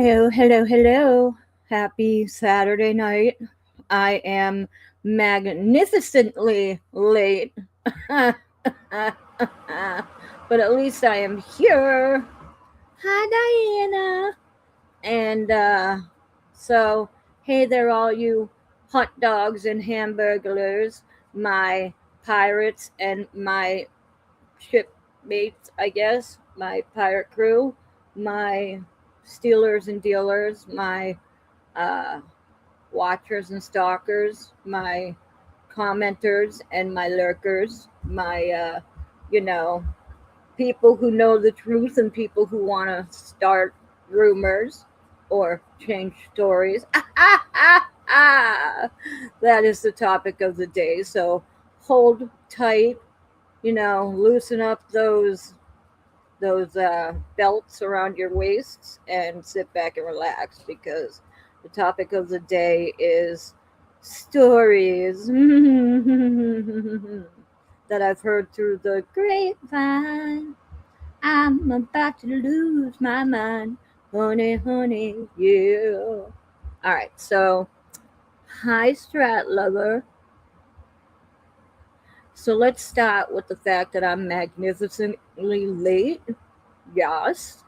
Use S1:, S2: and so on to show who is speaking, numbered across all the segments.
S1: Hello, hello, hello. Happy Saturday night. I am magnificently late, but at least I am here. Hi, Diana. And so, hey there, all you hot dogs and hamburglers, my pirates and my shipmates, I guess, my pirate crew, my stealers and dealers, my uh, watchers and stalkers, my commenters and my lurkers, my, you know, people who know the truth and people who want to start rumors or change stories. That is the topic of the day. So hold tight, loosen up those belts around your waists and sit back and relax because the topic of the day is stories that I've heard through the grapevine. I'm about to lose my mind, honey, honey, yeah. All right, so hi, Strat lover. So let's start with the fact that I'm magnificently late. Yes,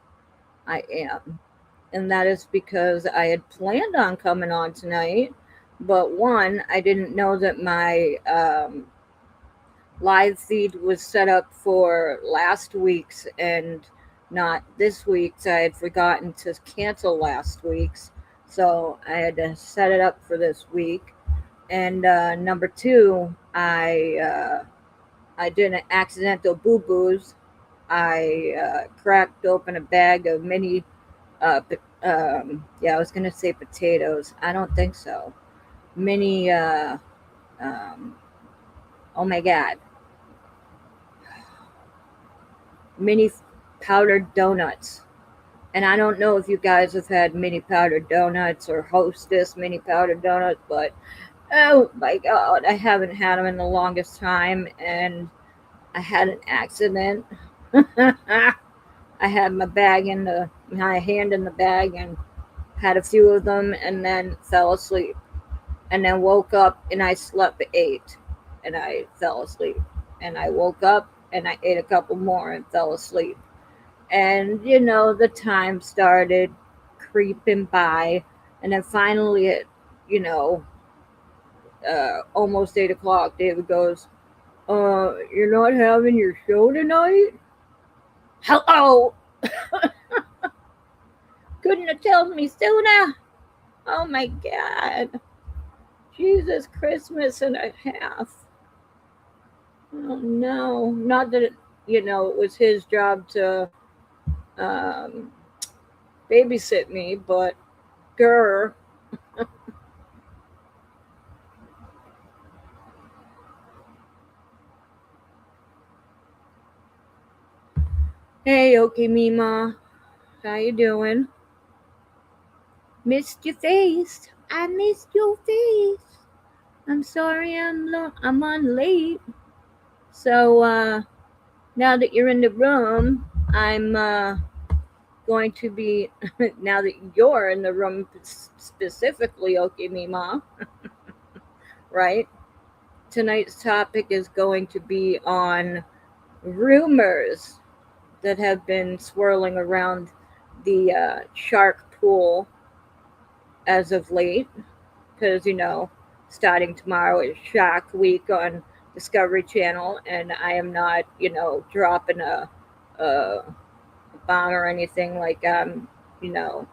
S1: I am. And that is because I had planned on coming on tonight, but one, I didn't know that my live feed was set up for last week's and not this week's. I had forgotten to cancel last week's, so I had to set it up for this week. And number two, I did an accidental boo boos. I cracked open a bag of mini, yeah, I was gonna say potatoes. I don't think so. Mini, um, oh my god, mini powdered donuts. And I don't know if you guys have had mini powdered donuts or Hostess mini powdered donuts, but oh my god, I haven't had them in the longest time, and I had an accident. I had my hand in the bag and had a few of them and then fell asleep. And then woke up and I slept at 8 and I fell asleep. And I woke up and I ate a couple more and fell asleep. And the time started creeping by. And then finally at, you know, almost 8 o'clock, David goes, you're not having your show tonight? Hello! Couldn't have told me sooner. Oh my god. Jesus, Christmas and a half. Oh no. Not that it was his job to um, babysit me, but grr. Hey, okay, Mima. How you doing? Missed your face. I missed your face. I'm sorry I'm on late. So now that you're in the room, I'm going to be now that you're in the room specifically, okay, Mima, right? Tonight's topic is going to be on rumors that have been swirling around the shark pool as of late, because starting tomorrow is Shark Week on Discovery Channel, and I am not dropping a bomb or anything like I'm you know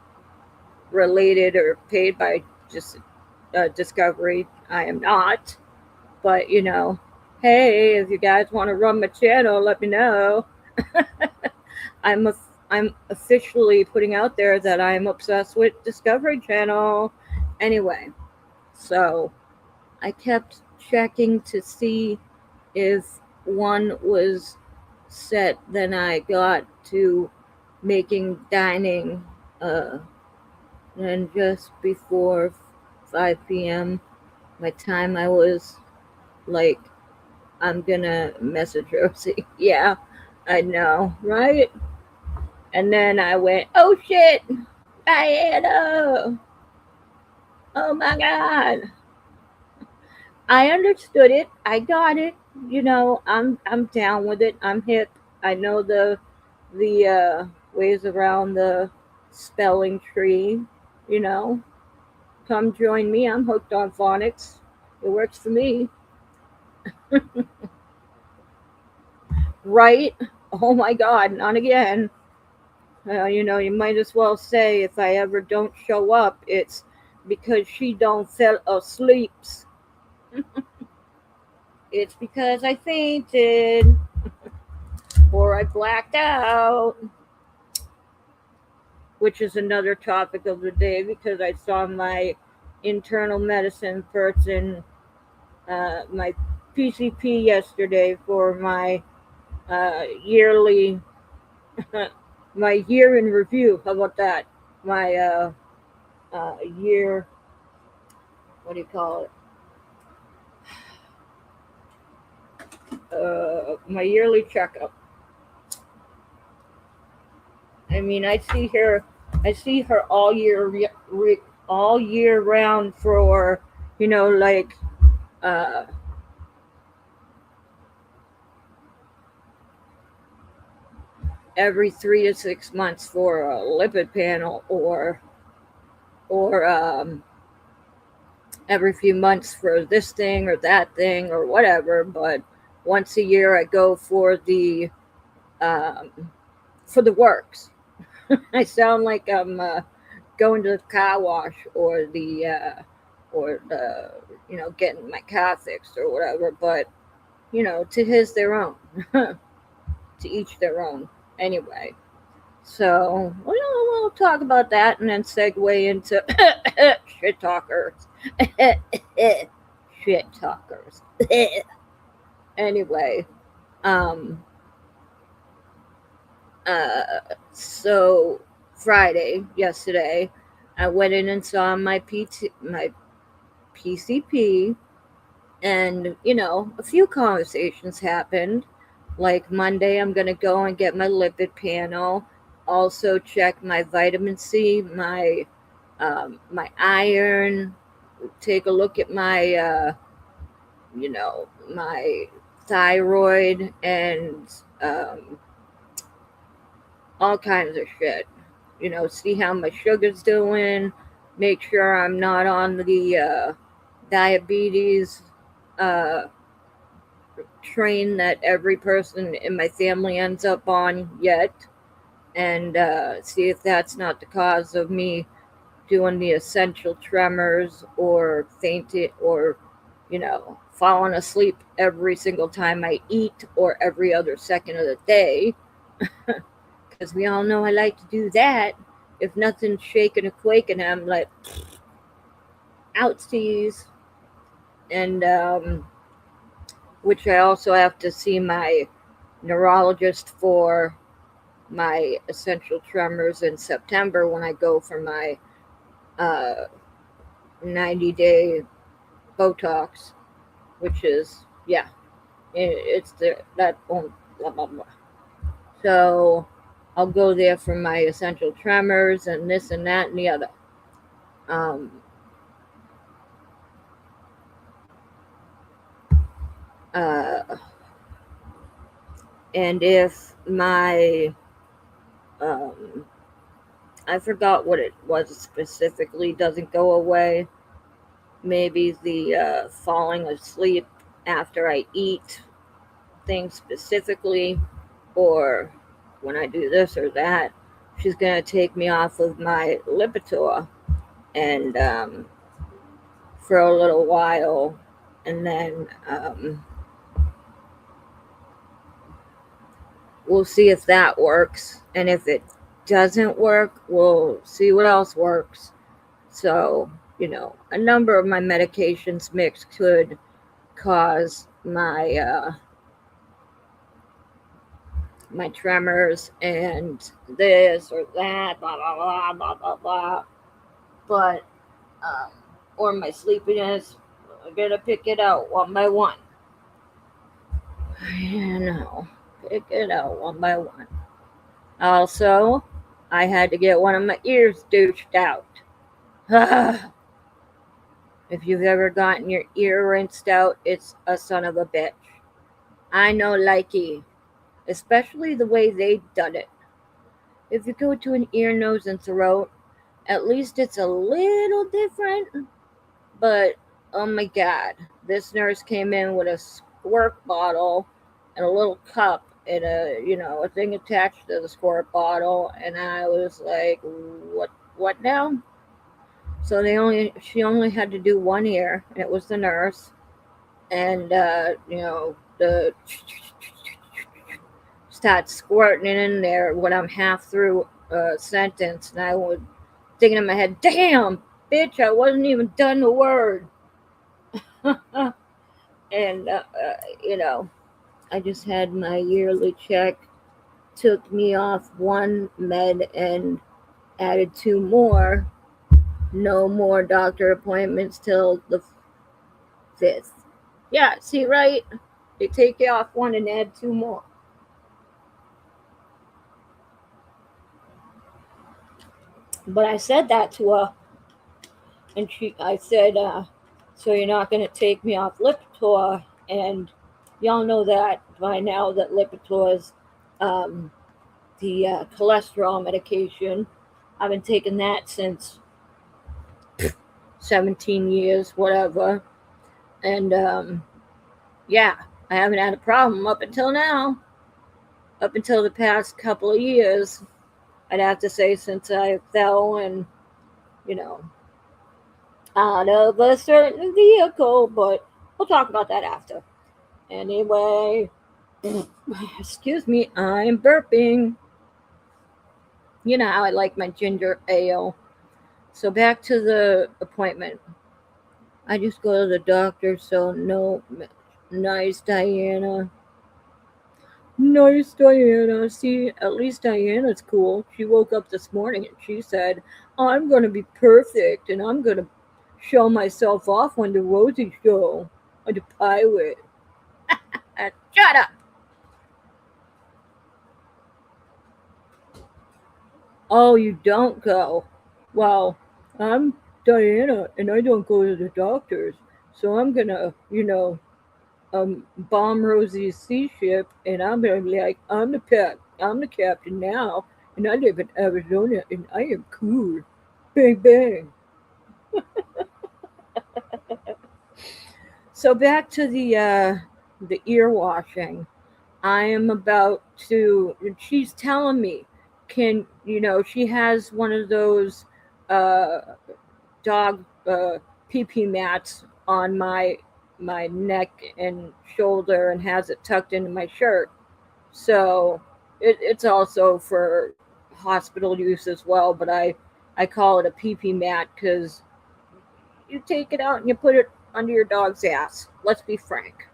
S1: related or paid by just Discovery. I am not, but hey, if you guys want to run my channel, let me know. I'm a, I'm officially putting out there that I'm obsessed with Discovery Channel. Anyway, so I kept checking to see if one was set. Then I got to making dining. And just before 5 p.m., my time, I was like, I'm gonna message Rosie. Yeah, I know, right? And then I went, oh shit, Diana. Oh my God. I understood it. I got it. I'm down with it. I'm hip. I know the ways around the spelling tree. You know, come join me. I'm hooked on phonics. It works for me, right? Oh my God, not again. You might as well say if I ever don't show up, it's because she don't fell asleep. It's because I fainted or I blacked out, which is another topic of the day because I saw my internal medicine person, my PCP yesterday for my yearly, my year in review. How about that? My year, what do you call it? My yearly checkup. I mean, I see her all year round for, like uh, every 3 to 6 months for a lipid panel, or every few months for this thing or that thing or whatever. But once a year, I go um, for the works. I sound like I'm going to the car wash or the getting my car fixed or whatever. But to his their own, to each their own. Anyway, so we'll talk about that and then segue into shit talkers. Shit talkers. Anyway, um, so Friday yesterday, I went in and saw my PCP, and a few conversations happened. Like Monday, I'm gonna go and get my lipid panel. Also check my vitamin C, my iron. Take a look at my thyroid and um, all kinds of shit. See how my sugar's doing. Make sure I'm not on the diabetes uh, train that every person in my family ends up on yet, and see if that's not the cause of me doing the essential tremors or fainting or falling asleep every single time I eat or every other second of the day, because we all know I like to do that. If nothing's shaking or quaking, I'm like, outsies. And which I also have to see my neurologist for my essential tremors in September when I go for my uh, 90-day Botox, which is, yeah, it's that blah blah blah. So I'll go there for my essential tremors and this and that and the other. Um, uh, and if my um, I forgot what it was specifically doesn't go away, maybe the falling asleep after I eat things specifically, or when I do this or that, she's going to take me off of my Lipitor and for a little while, and then we'll see if that works, and if it doesn't work, we'll see what else works. So a number of my medications mixed could cause my tremors and this or that, blah blah blah blah blah blah. But or my sleepiness. I gotta pick it out one by one. Pick it out one by one. Also, I had to get one of my ears douched out. If you've ever gotten your ear rinsed out, it's a son of a bitch. I know likey, especially the way they done it. If you go to an ear, nose, and throat, at least it's a little different. But oh my god, this nurse came in with a squirt bottle and a little cup and a thing attached to the squirt bottle, and I was like, what now? So she only had to do one ear, and it was the nurse, and the start squirting it in there when I'm half through a sentence, and I was thinking in my head, damn, bitch, I wasn't even done the word. And you know, I just had my yearly check, took me off one med and added two more. No more doctor appointments till the 5th. Yeah, see, right? They take you off one and add two more. But I said that to her, and I said, so you're not going to take me off Lipitor? And y'all know that by now that Lipitor is the cholesterol medication. I've been taking that since 17 years, whatever. And yeah, I haven't had a problem up until now. Up until the past couple of years, I'd have to say, since I fell and, you know, out of a certain vehicle, but we'll talk about that after. Anyway, excuse me, I'm burping. You know how I like my ginger ale. So back to the appointment. I just go to the doctor, so no, nice Diana. Nice Diana. See, at least Diana's cool. She woke up this morning and she said, I'm going to be perfect and I'm going to show myself off on the Rosie show, on the pilot. Shut up. Oh, you don't go. Well, I'm Diana and I don't go to the doctors. So I'm going to, bomb Rosie's sea ship, and I'm gonna be like, I'm the captain now, and I live in Arizona, and I am cool. Bang bang. So back to the ear washing. I am about to. She's telling me, she has one of those uh, dog pee pee mats on my neck and shoulder and has it tucked into my shirt. So it's also for hospital use as well, but I call it a pee pee mat because you take it out and you put it under your dog's ass. Let's be frank.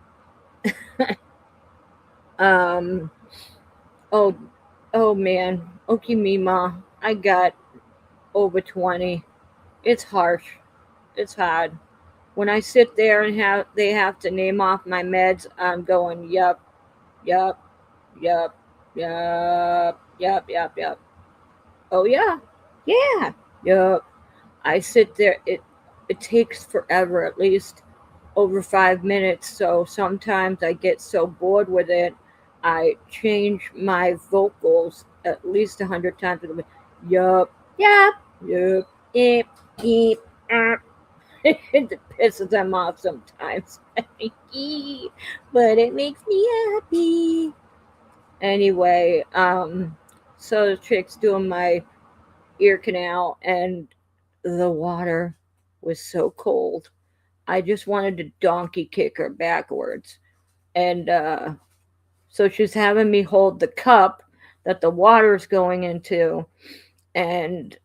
S1: um, oh, oh man, okay, Mima, I got over 20. It's harsh. It's hard. When I sit there and they have to name off my meds, I'm going, yup, yup, yup, yup, yup, yup, yup. Oh yeah, yeah, yup. I sit there. It takes forever, at least over 5 minutes. So sometimes I get so bored with it, I change my vocals at least 100 times. Yup, yup, yup, yep, yep, it pisses them off sometimes. But it makes me happy. Anyway, so the chick's doing my ear canal, and the water was so cold. I just wanted to donkey kick her backwards. And so she's having me hold the cup that the water's going into, and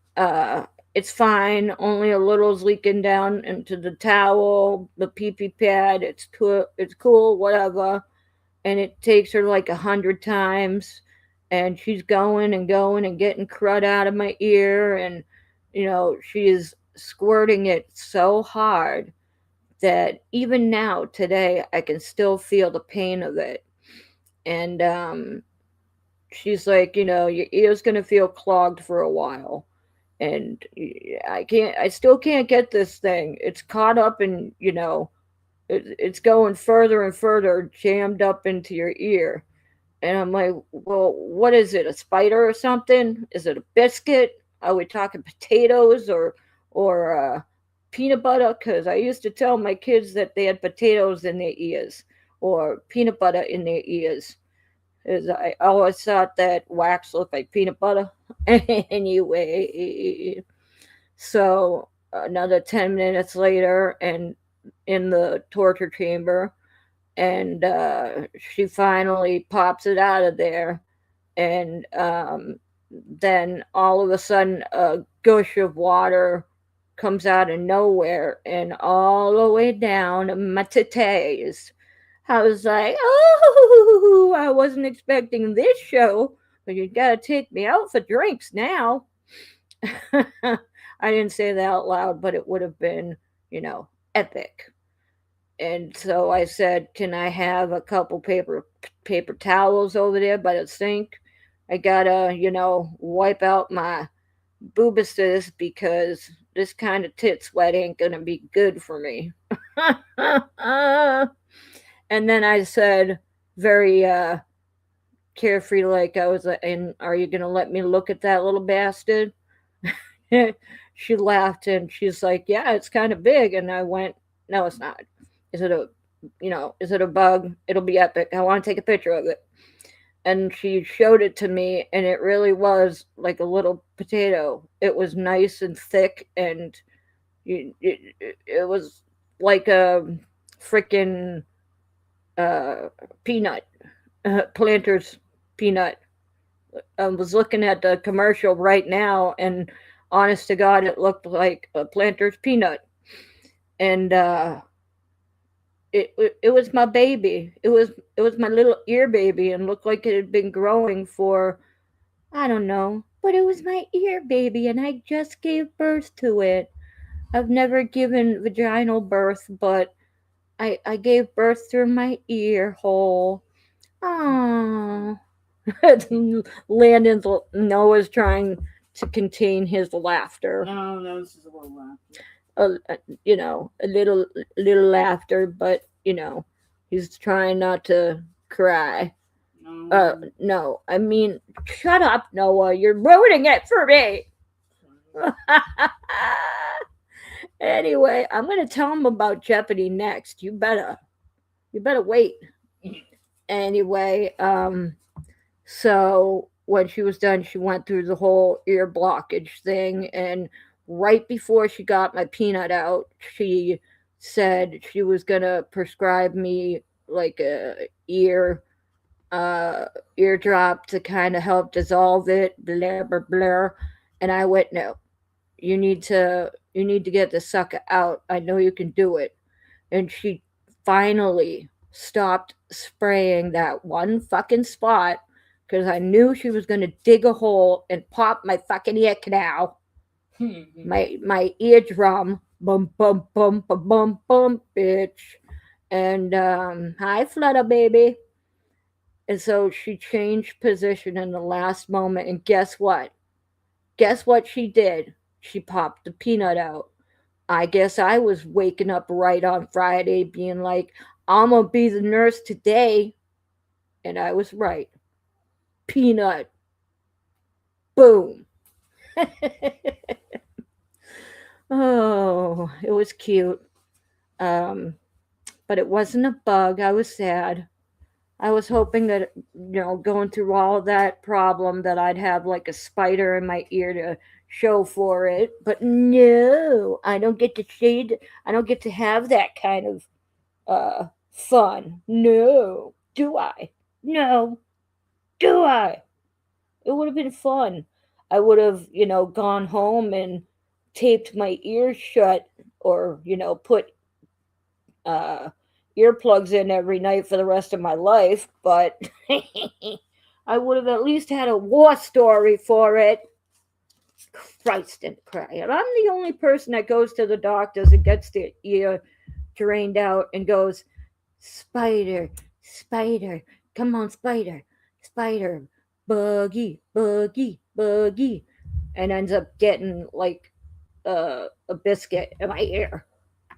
S1: it's fine. Only a little's leaking down into the towel, the pee pee pad. It's cool. It's cool. Whatever. And it takes her like 100 times, and she's going and going and getting crud out of my ear, and she's squirting it so hard that even now today I can still feel the pain of it. And she's like, your ear's gonna feel clogged for a while. And I still can't get this thing. It's caught up in, it's going further and further, jammed up into your ear. And I'm like, well, what is it? A spider or something? Is it a biscuit? Are we talking potatoes or peanut butter? Because I used to tell my kids that they had potatoes in their ears or peanut butter in their ears. Is I always thought that wax looked like peanut butter. Anyway, so another 10 minutes later, and in the torture chamber, and she finally pops it out of there, and then all of a sudden a gush of water comes out of nowhere and all the way down my titties. I was like, oh, I wasn't expecting this show, but you gotta take me out for drinks now. I didn't say that out loud, but it would have been, epic. And so I said, "Can I have a couple paper towels over there by the sink? I gotta, wipe out my boobuses because this kind of tit sweat ain't gonna be good for me." And then I said, very carefree, like I was, and are you gonna let me look at that little bastard? She laughed and she's like, "Yeah, it's kind of big." And I went, "No, it's not. Is it is it a bug? It'll be epic. I want to take a picture of it." And she showed it to me, and it really was like a little potato. It was nice and thick, and it was like a freaking uh, peanut, Planter's peanut. I was looking at the commercial right now, and honest to God, it looked like a Planter's peanut. And it was my baby. It was my little ear baby, and looked like it had been growing for, I don't know, but it was my ear baby, and I just gave birth to it. I've never given vaginal birth, but I gave birth through my ear hole. Aww. Landon's Noah's trying to contain his laughter.
S2: No, that was just a little laughter.
S1: A little laughter, but he's trying not to cry. No, I mean, shut up, Noah. You're ruining it for me. Anyway, I'm gonna tell him about Jeopardy next. You better wait. Anyway, so when she was done, she went through the whole ear blockage thing, and right before she got my peanut out, she said she was gonna prescribe me like a uh eardrop to kind of help dissolve it, blah blah blah. And I went, no, you need to get the sucker out. I know you can do it. And she finally stopped spraying that one fucking spot because I knew she was gonna dig a hole and pop my fucking ear canal, my eardrum, bum bum bum bum bum bum, bitch. And hi, Flutter baby. And so she changed position in the last moment, and guess what? Guess what she did? She popped the peanut out. I guess I was waking up right on Friday being like, I'm gonna be the nurse today. And I was right. Peanut. Boom. Oh, it was cute. Um, but it wasn't a bug. I was sad. I was hoping that, going through all that problem, that I'd have like a spider in my ear to show for it. But no, I don't get to shade. I don't get to have that kind of fun. No, do I? No, do I? It would have been fun. I would have, gone home and taped my ears shut, or put uh, earplugs in every night for the rest of my life, but I would have at least had a war story for it. Christ and cry. And I'm the only person that goes to the doctors and gets their ear drained out and goes, spider, spider, come on, spider, spider, Buggy, Buggy, Buggy, and ends up getting like a biscuit in my ear.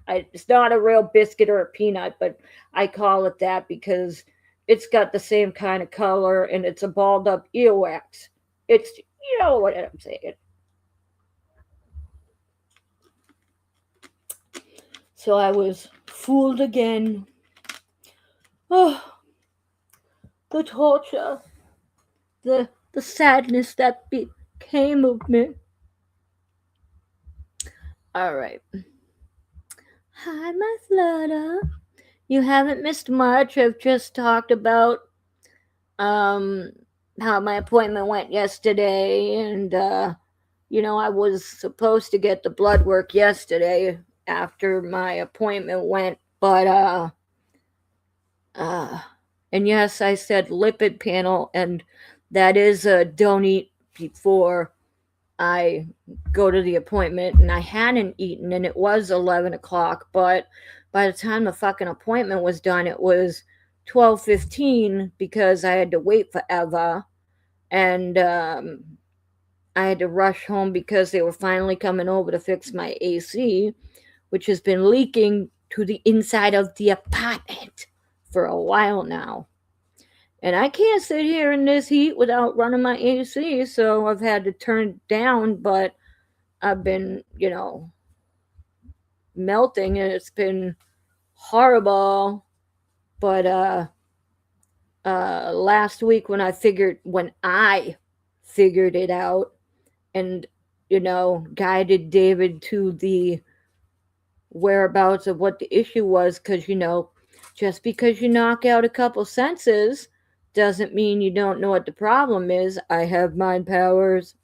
S1: It's not a real biscuit or a peanut, but I call it that because it's got the same kind of color and it's a balled up earwax. It's, you know what I'm saying. So I was fooled again. Oh, the torture, the sadness that became of me. All right. Hi, my flutter. You haven't missed much. I've just talked about um how my appointment went yesterday, and I was supposed to get the blood work yesterday after my appointment went, but uh and yes, I said lipid panel, and that is a don't eat before I go to the appointment, and I hadn't eaten, and it was 11 o'clock. But by the time the fucking appointment was done, it was 12:15 because I had to wait forever, and I had to rush home because they were finally coming over to fix my AC, which has been leaking to the inside of the apartment for a while now. And I can't sit here in this heat without running my AC, so I've had to turn it down, but I've been, melting, and it's been horrible. But last week when I figured it out and guided David to the whereabouts of what the issue was, because just because you knock out a couple senses doesn't mean you don't know what the problem is. I have mind powers.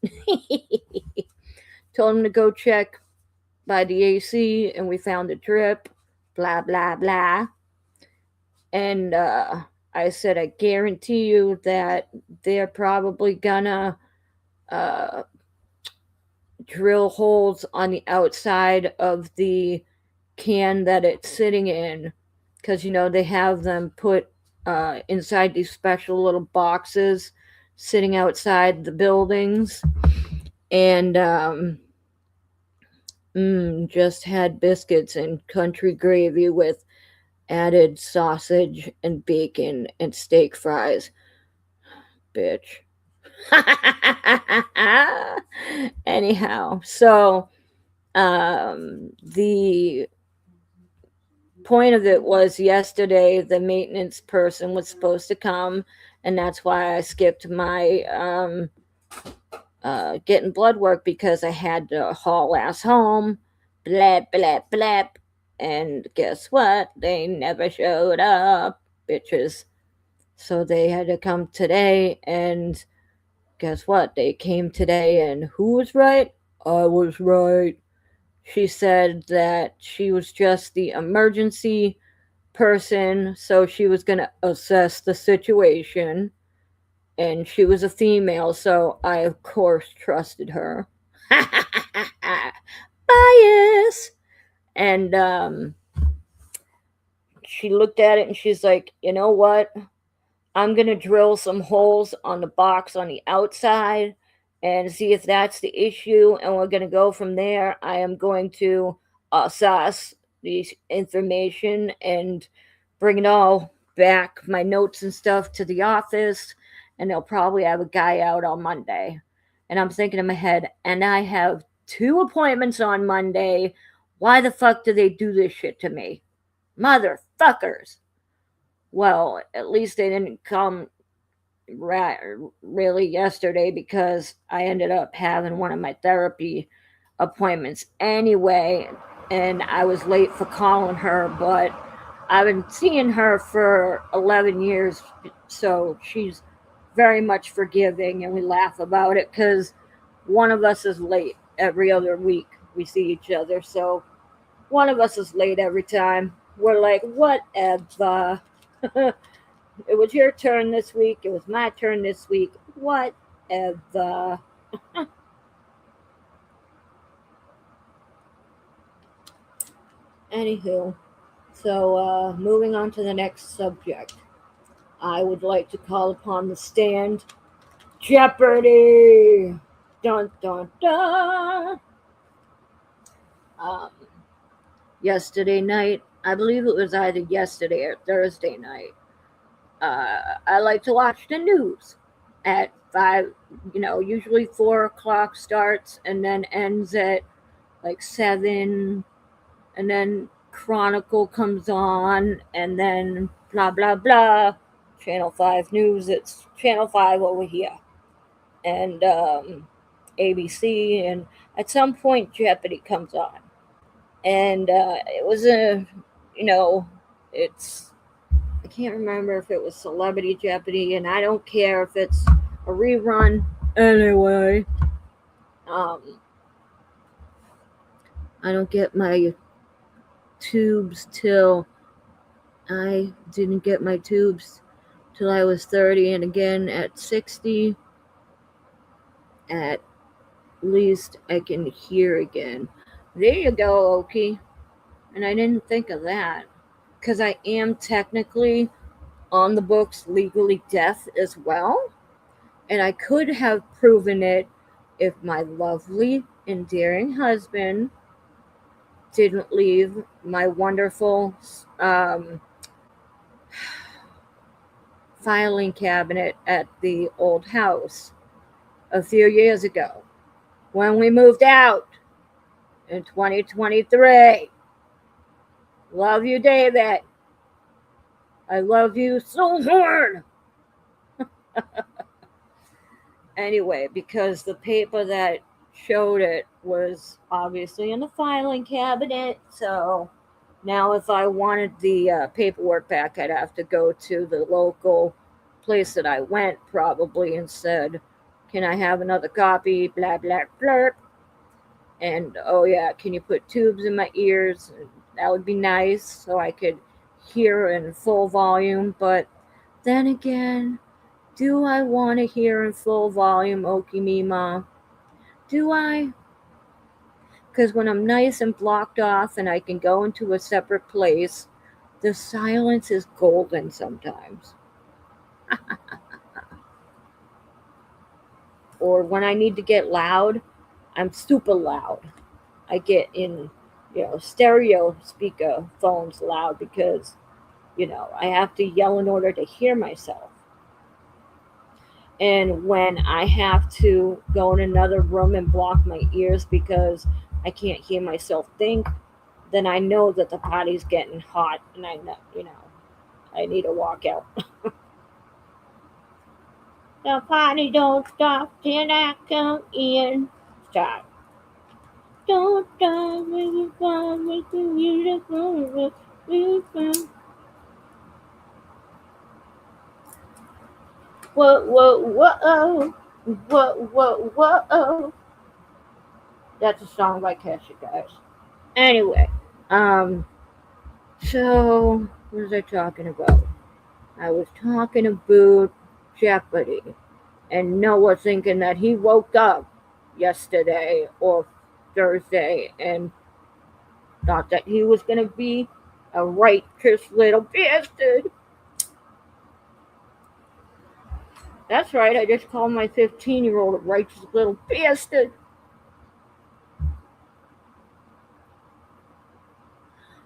S1: Told him to go check by the AC, and we found a drip, blah, blah, blah. And I said, I guarantee you that they're probably gonna uh, drill holes on the outside of the can that it's sitting in, because they have them put inside these special little boxes sitting outside the buildings. And just had biscuits and country gravy with added sausage and bacon and steak fries. Bitch. Anyhow, so the point of it was yesterday the maintenance person was supposed to come, and that's why I skipped my getting blood work, because I had to haul ass home. Blap, blap, blap. And guess what? They never showed up, bitches. So they had to come today, and guess what? They came today, and who was right? I was right. She said that she was just the emergency person, so she was going to assess the situation. And she was a female, so I, of course, trusted her. Bias! And she looked at it and she's like, you know what? I'm going to drill some holes on the box on the outside and see if that's the issue. And we're going to go from there. I am going to assess the information and bring it all back, my notes and stuff, to the office. And they'll probably have a guy out on Monday. And I'm thinking in my head, and I have 2 appointments on Monday. Why the fuck do they do this shit to me? Motherfuckers. Well, at least they didn't come really yesterday, because I ended up having one of my therapy appointments anyway, and I was late for calling her, but I've been seeing her for 11 years, so she's very much forgiving, and we laugh about it because one of us is late every other week we see each other, so one of us is late every time. We're like, whatever. It was your turn this week. It was my turn this week. Whatever. Anywho, so moving on to the next subject. I would like to call upon the stand Jeopardy! Dun dun dun! Um, Yesterday night, I believe it was either yesterday or Thursday night, I like to watch the news at 5, usually 4 o'clock starts and then ends at like 7, and then Chronicle comes on, and then blah blah blah. Channel 5 News, it's Channel 5 over here, and ABC, and at some point Jeopardy comes on. And it was you know, it's, I can't remember if it was Celebrity Jeopardy, and I don't care if it's a rerun. Anyway, um, I don't get my tubes till I didn't get my tubes till I was 30, and again at 60, at least I can hear again. There you go, Oki. And I didn't think of that because I am technically on the books legally deaf as well. And I could have proven it if my lovely, endearing husband didn't leave my wonderful filing cabinet at the old house a few years ago when we moved out in 2023. Love you, David. I love you so hard. Anyway, because the paper that showed it was obviously in the filing cabinet, so now if I wanted the paperwork back, I'd have to go to the local place that I went probably and said, can I have another copy? Blah, blah, blurb. And oh, yeah, can you put tubes in my ears? That would be nice so I could hear in full volume. But then again, do I want to hear in full volume, Okimima? Do I? Because when I'm nice and blocked off and I can go into a separate place, the silence is golden sometimes. Or when I need to get loud, I'm super loud. I get in, stereo speaker phones loud because, I have to yell in order to hear myself. And when I have to go in another room and block my ears because I can't hear myself think, then I know that the party's getting hot and I know, I need to walk out. The party don't stop till I come in. Stop. Don't stop when you find me the beautiful. Whoa, whoa, whoa. Whoa, whoa, whoa. That's a song by Kesha, guys. Anyway, um, so what was I talking about? I was talking about Jeopardy and Noah thinking that he woke up yesterday or Thursday and thought that he was going to be a righteous little bastard. That's right, I just called my 15-year-old a righteous little bastard.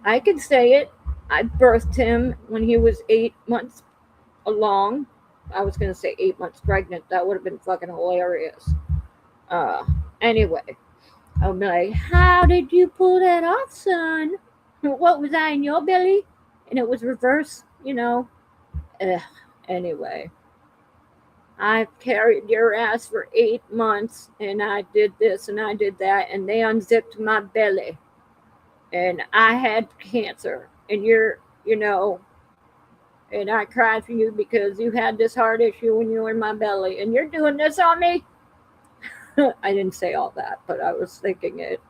S1: I can say it. I birthed him when he was 8 months along. I was going to say 8 months pregnant. That would have been fucking hilarious. Uh, anyway, I'm like, how did you pull that off, son? What was I in your belly? And it was reverse, Anyway, I carried your ass for 8 months, and I did this and I did that, and they unzipped my belly, and I had cancer, and and I cried for you because you had this heart issue when you were in my belly, and you're doing this on me. I didn't say all that, but I was thinking it.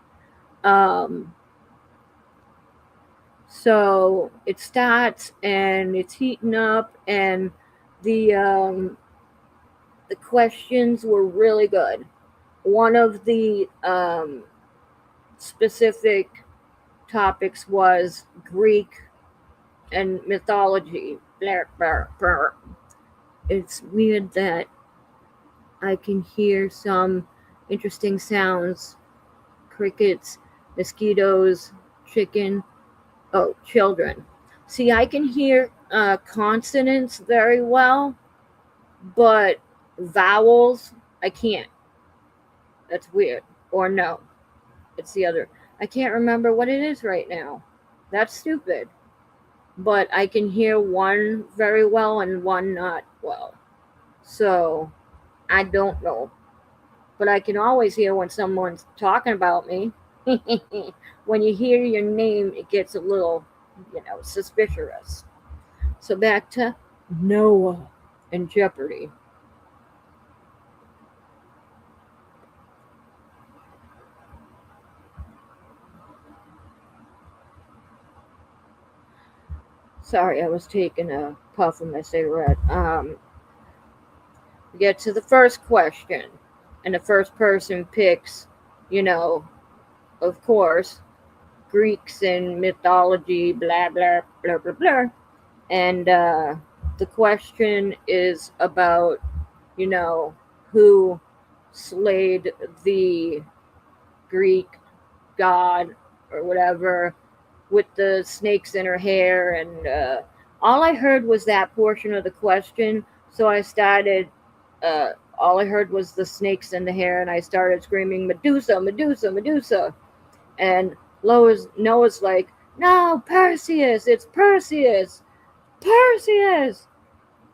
S1: Um, so it starts and it's heating up, and the um, the questions were really good. One of the specific topics was Greek and mythology. Blah, blah, blah. It's weird that I can hear some interesting sounds: crickets, mosquitoes, chicken, oh, children. See, I can hear consonants very well, but vowels, I can't. That's weird. Or no, it's the other. I can't remember what it is right now. That's stupid. But I can hear one very well and one not well. So I don't know. But I can always hear when someone's talking about me. When you hear your name, it gets a little, suspicious. So back to Noah and Jeopardy. Sorry, I was taking a puff of my cigarette. We get to the first question, and the first person picks, you know, of course, Greeks and mythology, blah, blah, blah, blah, blah. And the question is about, you know, who slayed the Greek god or whatever with the snakes in her hair. And all I heard was that portion of the question. So I started, all I heard was the snakes in the hair, and I started screaming, Medusa, Medusa, Medusa. And Noah's like, no, Perseus, it's Perseus, Perseus.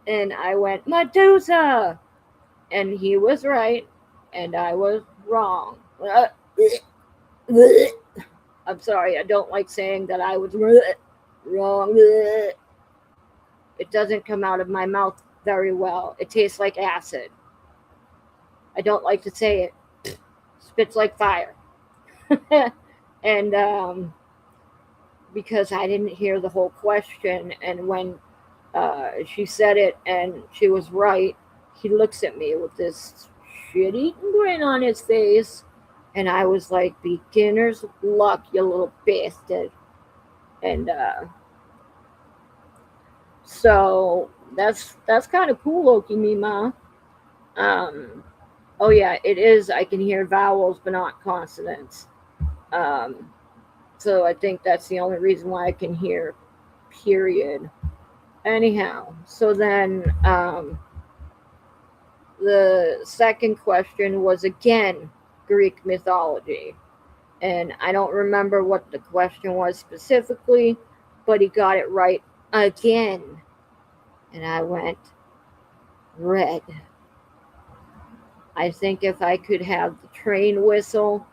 S1: And I went, Medusa. And he was right, and I was wrong. I'm sorry, I don't like saying that I was wrong. It doesn't come out of my mouth very well. It tastes like acid. I don't like to say it. Spits like fire. And because I didn't hear the whole question, and when she said it and she was right, he looks at me with this shit-eating grin on his face, and I was like, beginner's luck, you little bastard. And so that's kind of cool, Loki Mima. Um, oh yeah, it is. I can hear vowels but not consonants. Um, so I think that's the only reason why I can hear period. Anyhow, so then the second question was again Greek mythology. And I don't remember what the question was specifically, but he got it right again. And I went, red. I think if I could have the train whistle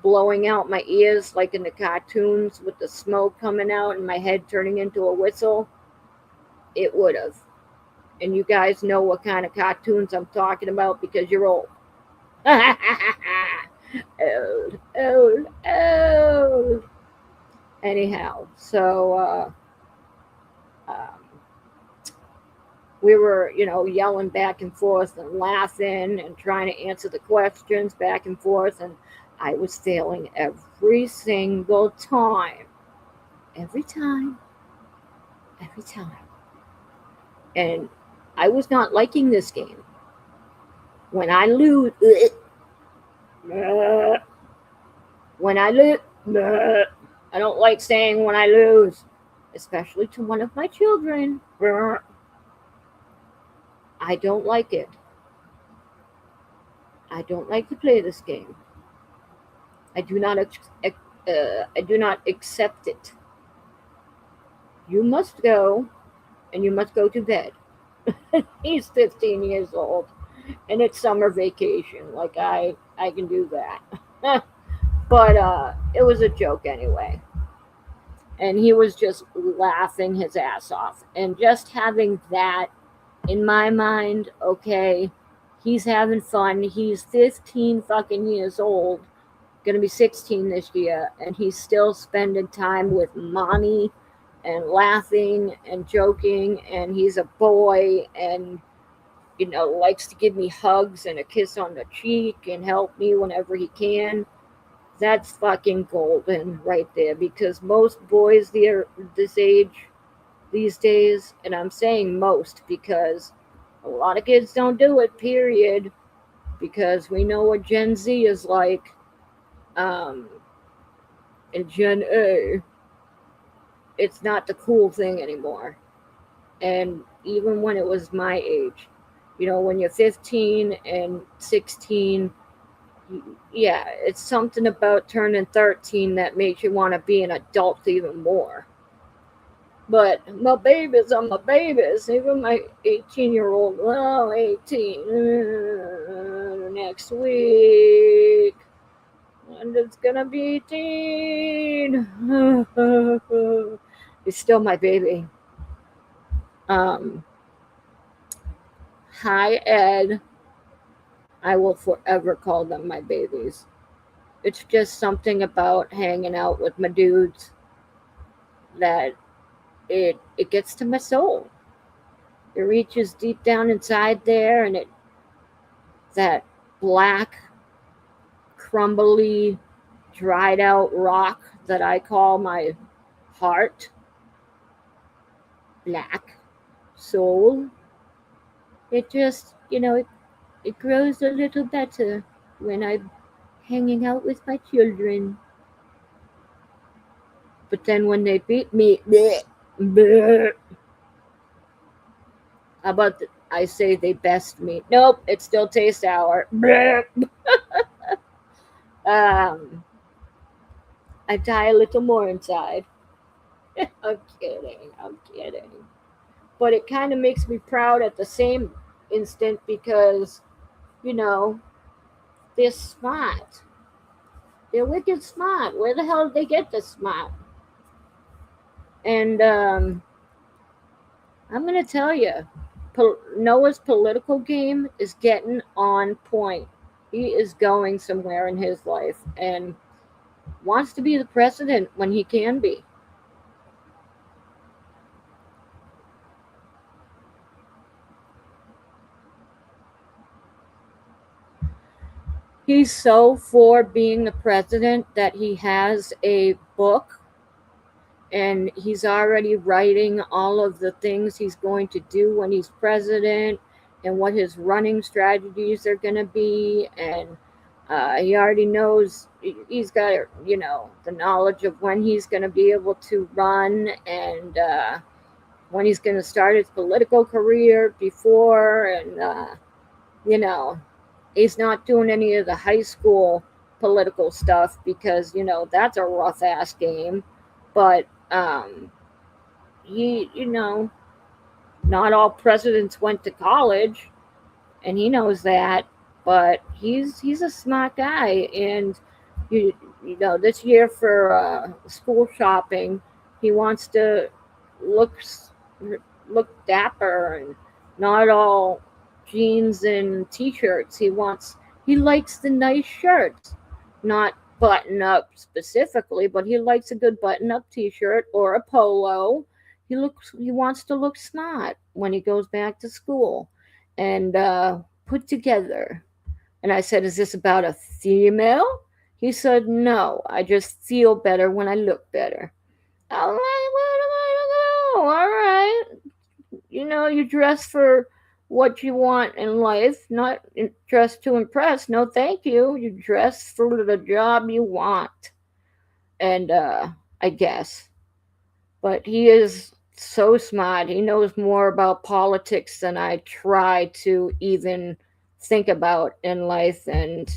S1: blowing out my ears like in the cartoons with the smoke coming out and my head turning into a whistle, it would have. And you guys know what kind of cartoons I'm talking about because you're old. Old, old, old. Anyhow, so we were, yelling back and forth and laughing and trying to answer the questions back and forth, and I was failing every single time. Every time. Every time. And I was not liking this game. When I lose, when I lose, I don't like saying when I lose, especially to one of my children. I don't like it. I don't like to play this game. I do not. I do not accept it. You must go, and you must go to bed. He's 15 years old, and it's summer vacation. Like I can do that. But it was a joke anyway. And he was just laughing his ass off. And just having that in my mind, okay, he's having fun. He's 15 fucking years old, gonna be 16 this year, and he's still spending time with mommy and laughing and joking, and he's a boy, and likes to give me hugs and a kiss on the cheek and help me whenever he can. That's fucking golden right there, because most boys this age these days, and I'm saying most because a lot of kids don't do it, period. because we know what Gen Z is like. Um, and Gen A, it's not the cool thing anymore. And even when it was my age, when you're 15 and 16, yeah, it's something about turning 13 that makes you want to be an adult even more. But my babies are my babies. Even my 18-year-old, well, 18, next week. And it's gonna be 18. It's still my baby. Um, Hi, Ed. I will forever call them my babies. It's just something about hanging out with my dudes that it gets to my soul. It reaches deep down inside there, and it that black, crumbly, dried out rock that I call my heart, black soul. It just, it grows a little better when I'm hanging out with my children. But then when they beat me, bleh, bleh, how about I say they best me? Nope, it still tastes sour. Bleh. Um, I die a little more inside. I'm kidding. I'm kidding. But it kind of makes me proud at the same instant because, you know, they're smart. They're wicked smart. Where the hell did they get this smart? And I'm going to tell you, Noah's political game is getting on point. He is going somewhere in his life and wants to be the president when he can be. He's so for being the president that he has a book and he's already writing all of the things he's going to do when he's president and what his running strategies are going to be. And he already knows he's got, the knowledge of when he's going to be able to run and when he's going to start his political career before. And, you know, he's not doing any of the high school political stuff because, that's a rough ass game. But he, not all presidents went to college, and he knows that. But he's a smart guy, and you this year for school shopping, he wants to look look dapper and not all jeans and t-shirts. He likes the nice shirts, not button up specifically, but he likes a good button up t-shirt or a polo. He wants to look smart when he goes back to school and put together. And I said, "Is this about a female?" He said, "No, I just feel better when I look better." I'm like, "Where am I to go? All right. You dress for what you want in life, not dress to impress. No, thank you. You dress for the job you want." And I guess. But he is so smart. He knows more about politics than I try to even think about in life. And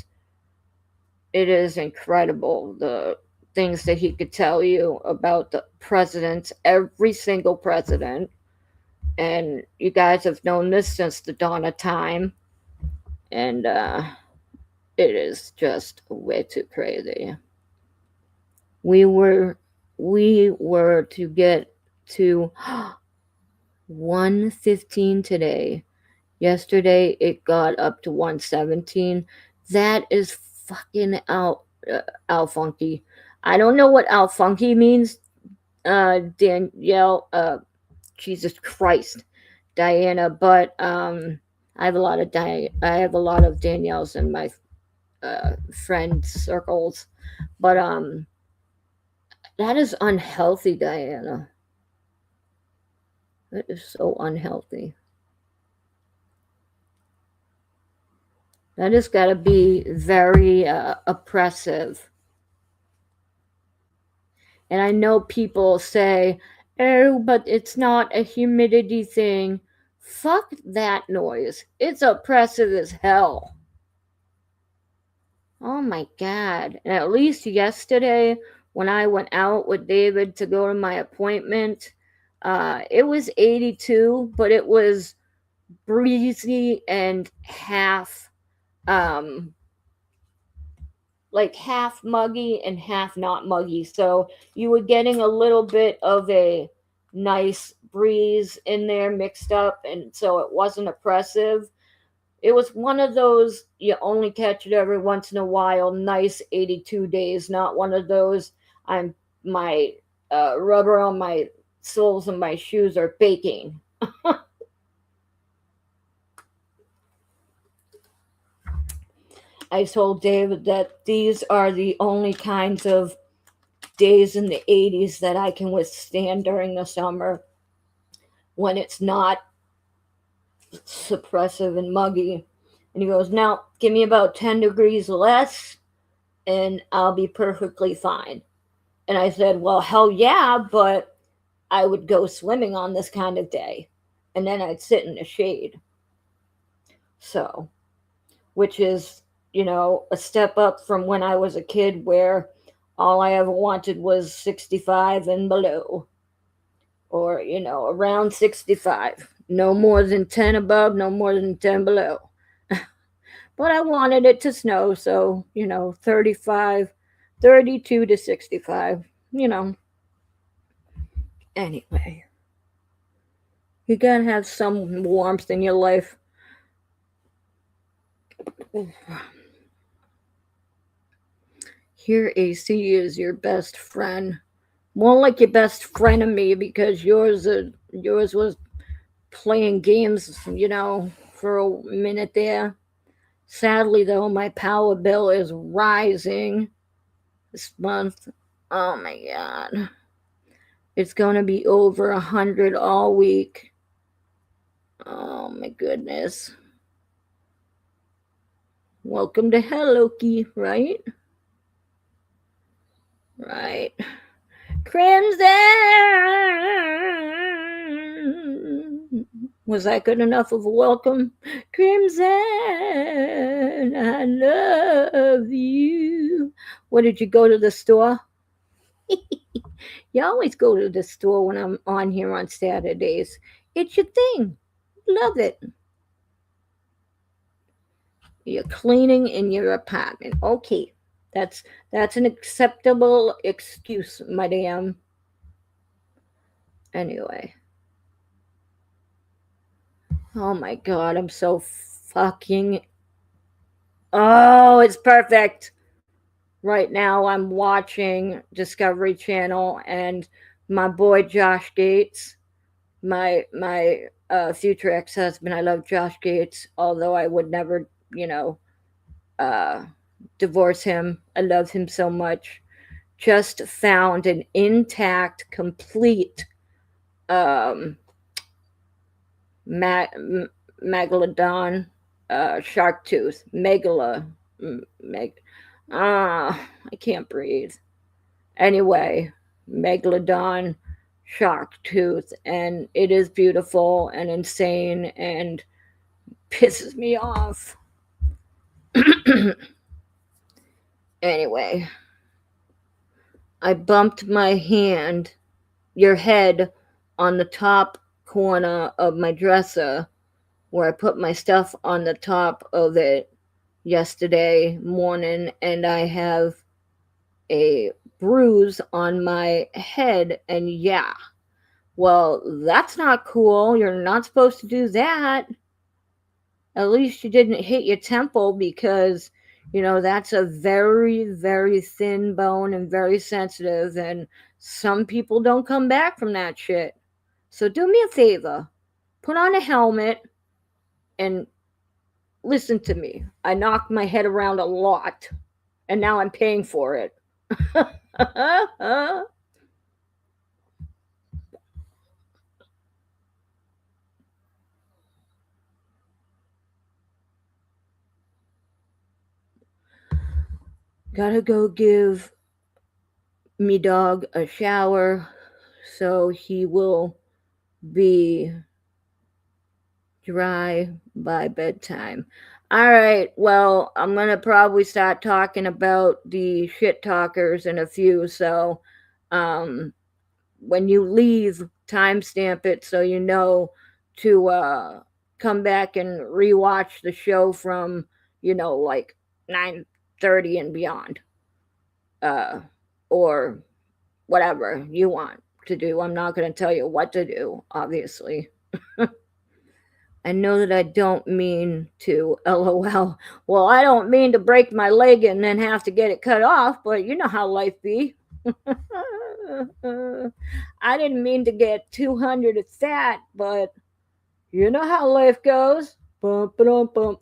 S1: it is incredible the things that he could tell you about the presidents, every single president. And you guys have known this since the dawn of time. And it is just way too crazy. We were we were to get to 115 today. Yesterday it got up to 117. That is fucking out funky. I don't know what out funky means, Danielle. Jesus Christ, Diana. But I have a lot of Danielles in my friend circles. But that is unhealthy, Diana. That is so unhealthy. That has got to be very oppressive. And I know people say, oh, but it's not a humidity thing. Fuck that noise. It's oppressive as hell. Oh my God. And at least yesterday, when I went out with David to go to my appointment, it was 82, but it was breezy and um, half muggy and half not muggy. So you were getting a little bit of a nice breeze in there mixed up, and so it wasn't oppressive. It was one of those you only catch it every once in a while, nice 82 days, not one of those I'm my rubber on my soles and my shoes are baking. I told David that these are the only kinds of days in the 80s that I can withstand during the summer when it's not suppressive and muggy. And he goes, now give me about 10 degrees less and I'll be perfectly fine. And I said, well, hell yeah, but I would go swimming on this kind of day. And then I'd sit in the shade. So, which is, a step up from when I was a kid where all I ever wanted was 65 and below, or, around 65. No more than 10 above, no more than 10 below. But I wanted it to snow, so, 35, 32 to 65, you know. Anyway, you gotta have some warmth in your life. Your AC is your best friend. More like your best friend of me because yours was playing games, for a minute there. Sadly, though, my power bill is rising this month. Oh my god. It's gonna be over 100 all week. Oh my goodness. Welcome to hell, Loki, right? Right. Crimson! Was that good enough of a welcome? Crimson, I love you. What, did you go to the store? You always go to the store when I'm on here on Saturdays. It's your thing. Love it. You're cleaning in your apartment. Okay. That's an acceptable excuse, madam. Anyway. Oh my god, I'm so fucking. Oh, it's perfect. Right now I'm watching Discovery Channel and my boy Josh Gates, my future ex-husband. I love Josh Gates, although I would never, uh divorce him. I love him so much. Just found an intact, complete um ma- megalodon, shark tooth, meg, I can't breathe. Anyway, megalodon shark tooth, and it is beautiful and insane and pisses me off. Anyway, I bumped your head, on the top corner of my dresser where I put my stuff on the top of it yesterday morning, and I have a bruise on my head. And yeah, well, that's not cool. You're not supposed to do that. At least you didn't hit your temple because, that's a very, very thin bone and very sensitive. And some people don't come back from that shit. So do me a favor, put on a helmet and listen to me. I knocked my head around a lot and now I'm paying for it. Gotta go give me dog a shower so he will be dry by bedtime. All right, well, I'm going to probably start talking about the shit talkers in a few. So, um, when you leave, timestamp it so you know to come back and rewatch the show from, like 9:30 and beyond. Uh, or whatever you want to do. I'm not going to tell you what to do, obviously. I know that I don't mean to, lol. Well, I don't mean to break my leg and then have to get it cut off, but you know how life be. I didn't mean to get 200 of fat, but you know how life goes. Bump, bump, bump.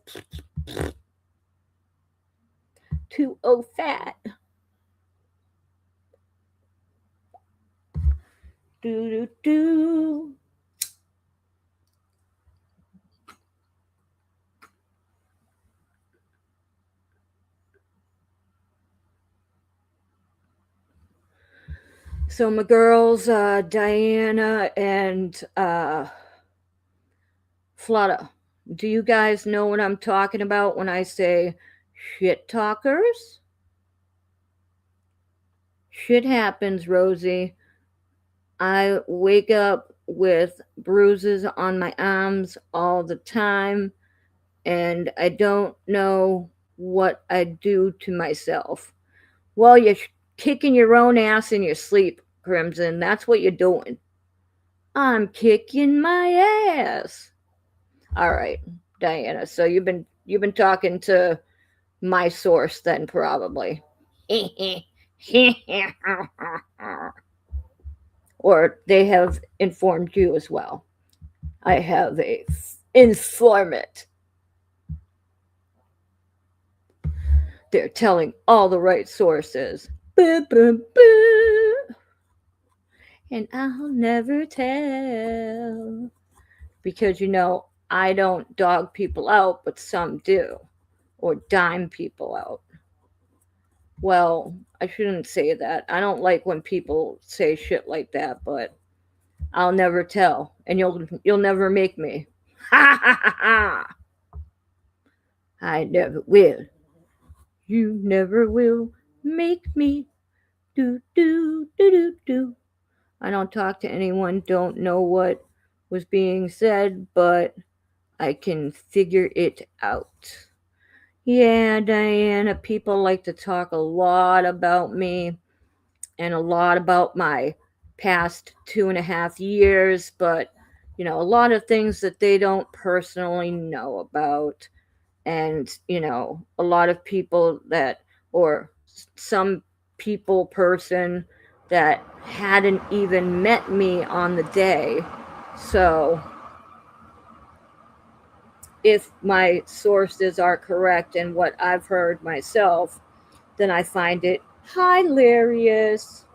S1: 20 fat. Do, do, do. So my girls, Diana and Flutter, do you guys know what I'm talking about when I say shit talkers? Shit happens, Rosie. I wake up with bruises on my arms all the time, and I don't know what I do to myself. Well, you're kicking your own ass in your sleep, Crimson. That's what you're doing. I'm kicking my ass. All right, Diana. So you've been talking to my source then probably. Or they have informed you as well. I have a informant. They're telling all the right sources. And I'll never tell. Because I don't dog people out, but some do. Or dime people out. Well, I shouldn't say that. I don't like when people say shit like that, but I'll never tell, and you'll never make me. Ha ha ha ha! I never will. You never will make me. Do do do do do. I don't talk to anyone. Don't know what was being said, but I can figure it out. Yeah, Diana, people like to talk a lot about me and a lot about my past 2.5 years, but a lot of things that they don't personally know about. And, a lot of people that, or some people, person that hadn't even met me on the day. So, if my sources are correct and what I've heard myself, then I find it hilarious.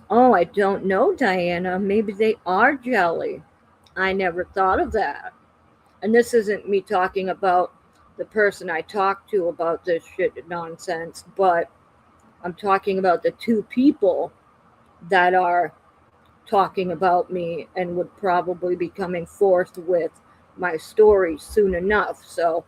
S1: Oh, I don't know, Diana. Maybe they are jelly. I never thought of that. And this isn't me talking about the person I talked to about this shit nonsense, but I'm talking about the two people that are talking about me and would probably be coming forth with my story soon enough. So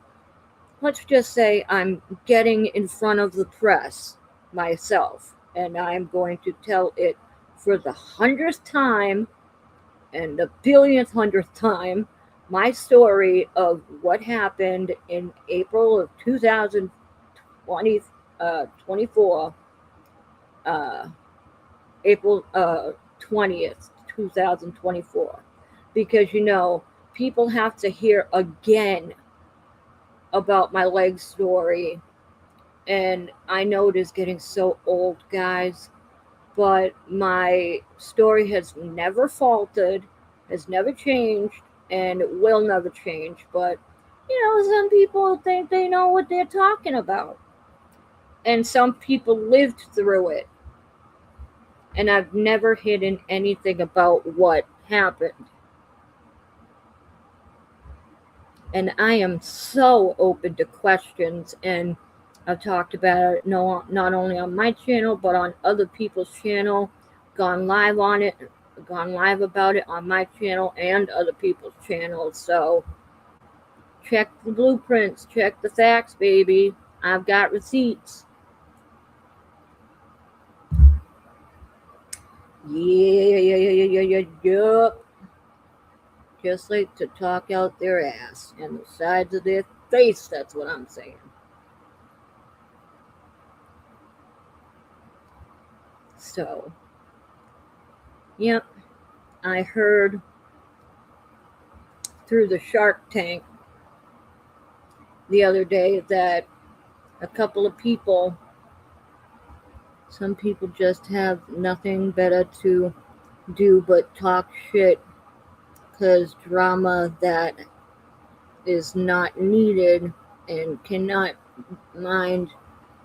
S1: let's just say I'm getting in front of the press myself and I'm going to tell it for the 100th time and the billionth hundredth time my story of what happened in April of 2020, 24, uh, April 20th, 2024. Because people have to hear again about my leg story. And I know it is getting so old, guys, but my story has never faltered, has never changed, and will never change. But, some people think they know what they're talking about. And some people lived through it. And I've never hidden anything about what happened. And I am so open to questions, and I've talked about it not only on my channel but on other people's channel, gone live on it, gone live about it on my channel and other people's channels. So check the blueprints, check the facts, baby. I've got receipts. Yeah. Just like to talk out their ass and the sides of their face, that's what I'm saying. So, yep, I heard through the Shark Tank the other day that a couple of people, some people just have nothing better to do but talk shit because drama that is not needed and cannot mind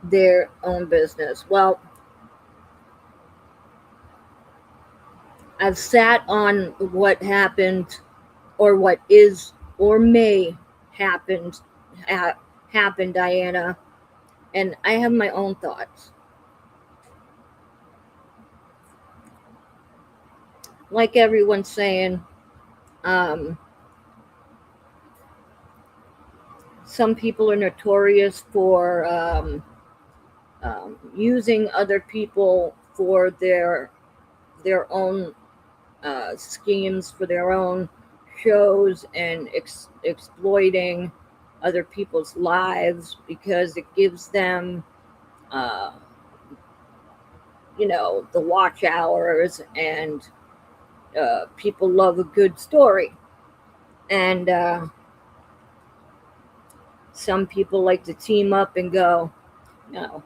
S1: their own business. Well, I've sat on what happened or what is or may happen, happen, Diana, and I have my own thoughts. Like everyone's saying, um, some people are notorious for using other people for their own schemes, for their own shows, and exploiting other people's lives because it gives them, uh, the watch hours, and people love a good story. And some people like to team up and go, no,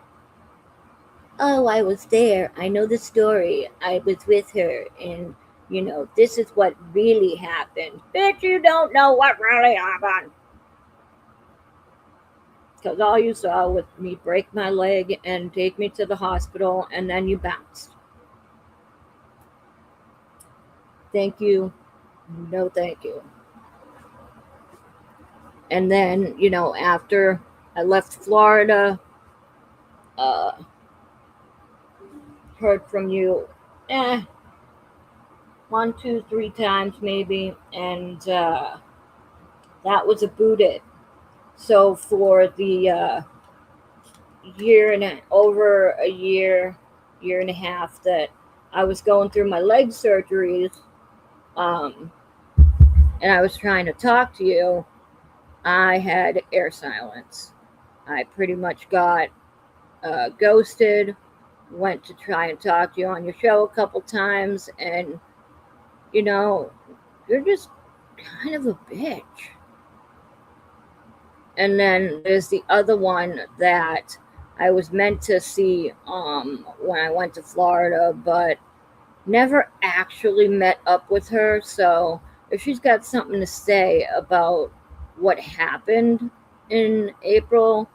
S1: oh, I was there. I know the story. I was with her. And, this is what really happened. Bitch, you don't know what really happened. Because all you saw was me break my leg and take me to the hospital, and then you bounced. Thank you. No, thank you. And then, after I left Florida, uh, heard from you, 1, 2, 3 times maybe, and that was about it. So for the over a year and a half that I was going through my leg surgeries, um, and I was trying to talk to you, I had air silence. I pretty much got ghosted. Went to try and talk to you on your show a couple times, and you're just kind of a bitch. And then there's the other one that I was meant to see when I went to Florida, but never actually met up with her. So if she's got something to say about what happened in April,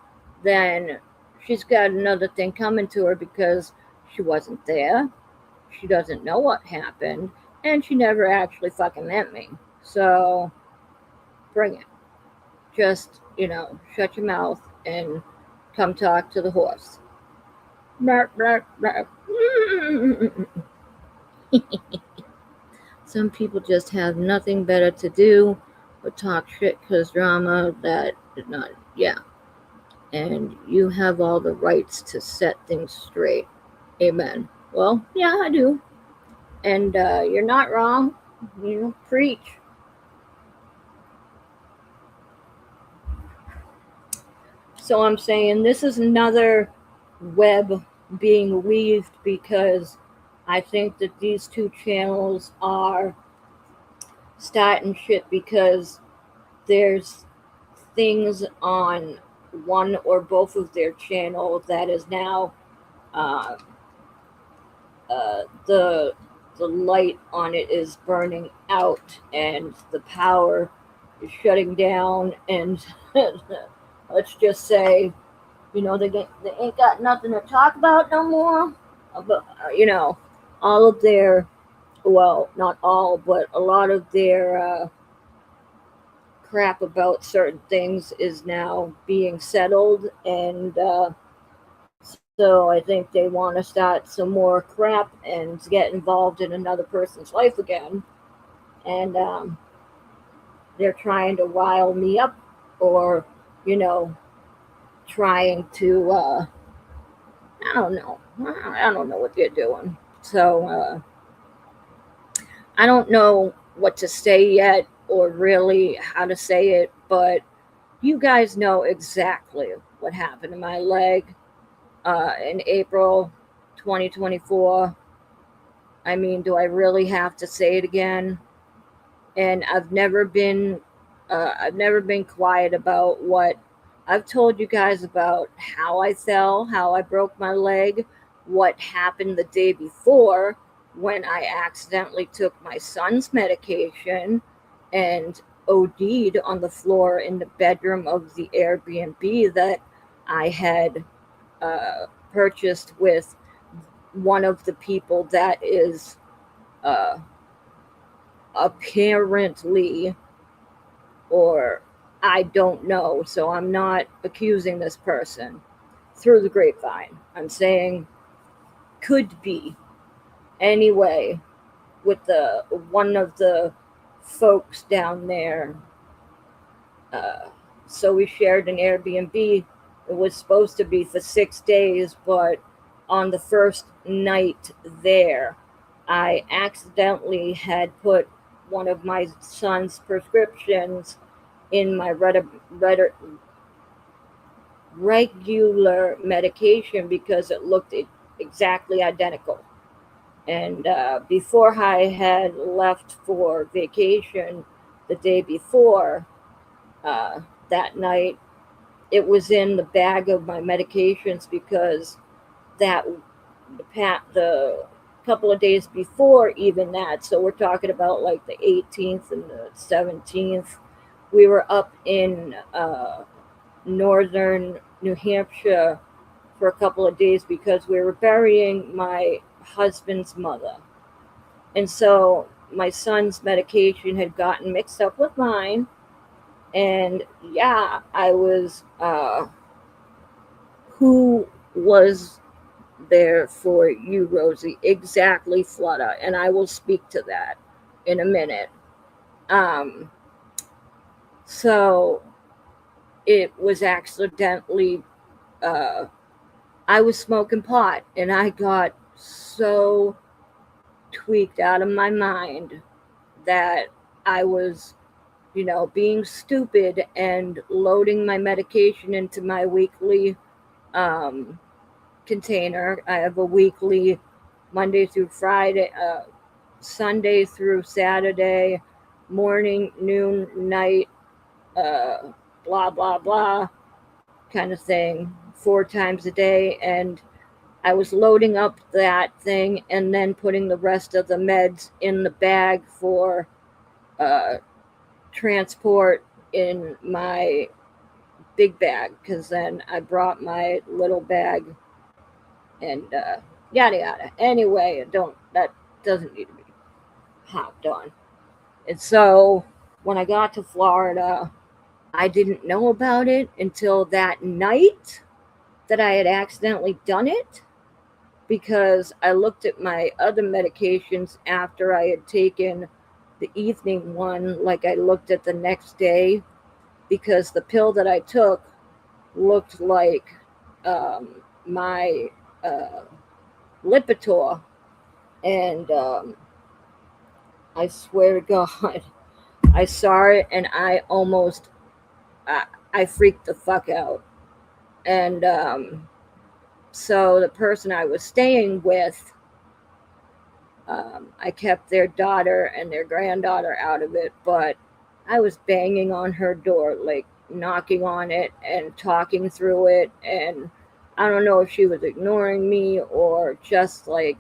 S1: then she's got another thing coming to her because she wasn't there. She doesn't know what happened, and she never actually fucking met me. So bring it. Just, shut your mouth and come talk to the horse. Some people just have nothing better to do but talk shit because drama that is not, yeah. And you have all the rights to set things straight. Amen. Well, yeah, I do. And you're not wrong. Preach. So I'm saying this is another web being weaved because I think that these two channels are starting shit because there's things on one or both of their channels that is now uh, the light on it is burning out and the power is shutting down, and let's just say they ain't got nothing to talk about no more. But all of their, well, not all, but a lot of their crap about certain things is now being settled, and so I think they want to start some more crap and get involved in another person's life again, and they're trying to rile me up, or you know, trying to I don't know, I don't know what they're doing. So I don't know what to say yet, or really how to say it, but you guys know exactly what happened to my leg in April 2024. I mean, do I really have to say it again? And I've never been quiet about what I've told you guys about how I fell, how I broke my leg, what happened the day before when I accidentally took my son's medication and OD'd on the floor in the bedroom of the Airbnb that I had purchased with one of the people that is uh, apparently, or I don't know, so I'm not accusing this person through the grapevine. I'm saying could be. Anyway, with the one of the folks down there, uh, so we shared an Airbnb. It was supposed to be for 6 days, but on the first night there, I accidentally had put one of my son's prescriptions in my regular medication because it looked exactly identical. And before I had left for vacation the day before, uh, that night, it was in the bag of my medications because that the couple of days before even that, so we're talking about like the 18th and the 17th, we were up in northern New Hampshire for a couple of days because we were burying my husband's mother. And so my son's medication had gotten mixed up with mine. And yeah, I was, who was there for you, Rosie? Exactly, Flutter. And I will speak to that in a minute. Um, so it was accidentally, uh, I was smoking pot and I got so tweaked out of my mind that I was, being stupid and loading my medication into my weekly um, container. I have a weekly Monday through Friday, Sunday through Saturday, morning, noon, night, uh, blah, blah, blah, kind of thing, 4 times a day. And I was loading up that thing and then putting the rest of the meds in the bag for uh, transport in my big bag, because then I brought my little bag and yada yada. Anyway, don't that doesn't need to be hopped on. And so when I got to Florida, I didn't know about it until that night that I had accidentally done it, because I looked at my other medications after I had taken the evening one, like I looked at the next day, because the pill that I took looked like um, my uh, Lipitor, and I swear to God, I saw it and I, I freaked the fuck out. And so the person I was staying with, I kept their daughter and their granddaughter out of it, but I was banging on her door, like knocking on it and talking through it. And I don't know if she was ignoring me or just like,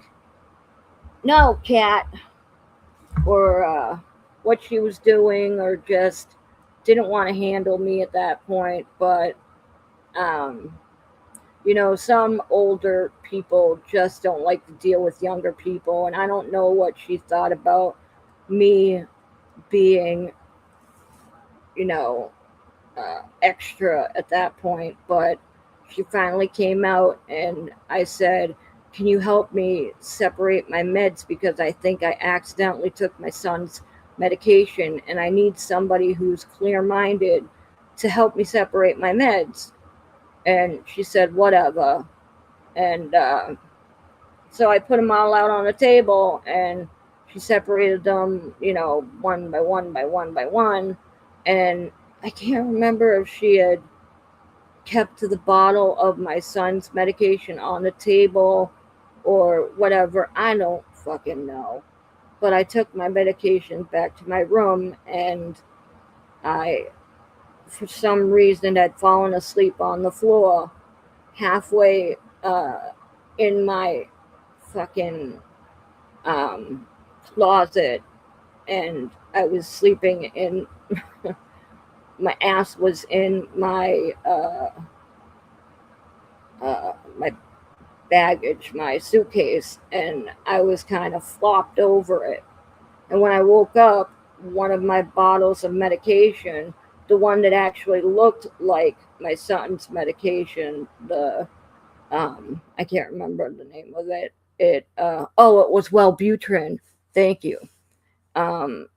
S1: no, cat, or what she was doing, or just didn't want to handle me at that point. But, um, some older people just don't like to deal with younger people. And I don't know what she thought about me being, you know, extra at that point, but she finally came out and I said, "Can you help me separate my meds because I think I accidentally took my son's medication and I need somebody who's clear minded to help me separate my meds?" And she said, "Whatever." And so I put them all out on the table and she separated them, one by one by one by one. And I can't remember if she had kept the bottle of my son's medication on the table or whatever. I don't fucking know. But I took my medication back to my room and I, for some reason, had fallen asleep on the floor halfway in my fucking um, closet. And I was sleeping in, my ass was in my baggage, my suitcase, and I was kind of flopped over it. And when I woke up, one of my bottles of medication, the one that actually looked like my son's medication, I can't remember the name of it. It was Wellbutrin. Thank you. Um,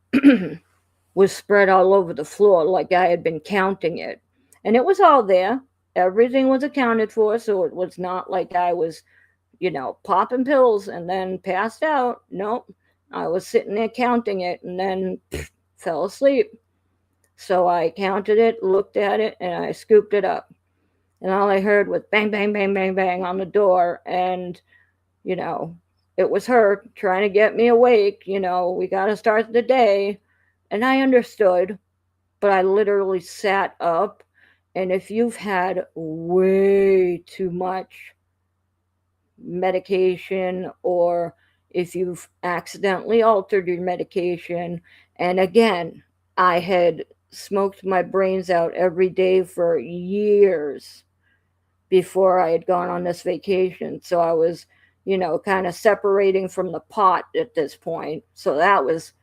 S1: was spread all over the floor like I had been counting it. And it was all there. Everything was accounted for, so it was not like I was, popping pills and then passed out. Nope. I was sitting there counting it and then fell asleep. So I counted it, looked at it, and I scooped it up. And all I heard was bang, bang, bang, bang, bang on the door. And, you know, it was her trying to get me awake. We got to start the day. And I understood, but I literally sat up. And if you've had way too much medication or if you've accidentally altered your medication, and again, I had smoked my brains out every day for years before I had gone on this vacation. So I was, kind of separating from the pot at this point. So that was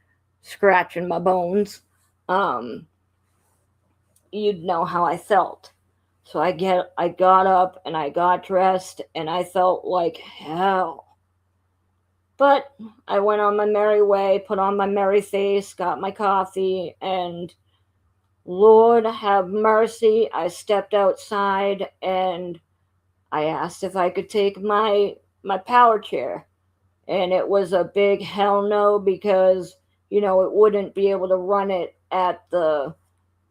S1: scratching my bones. Um, you'd know how I felt. So I got up and I got dressed and I felt like hell. But I went on my merry way, put on my merry face, got my coffee, and Lord have mercy, I stepped outside and I asked if I could take my power chair. And it was a big hell no because, it wouldn't be able to run it at the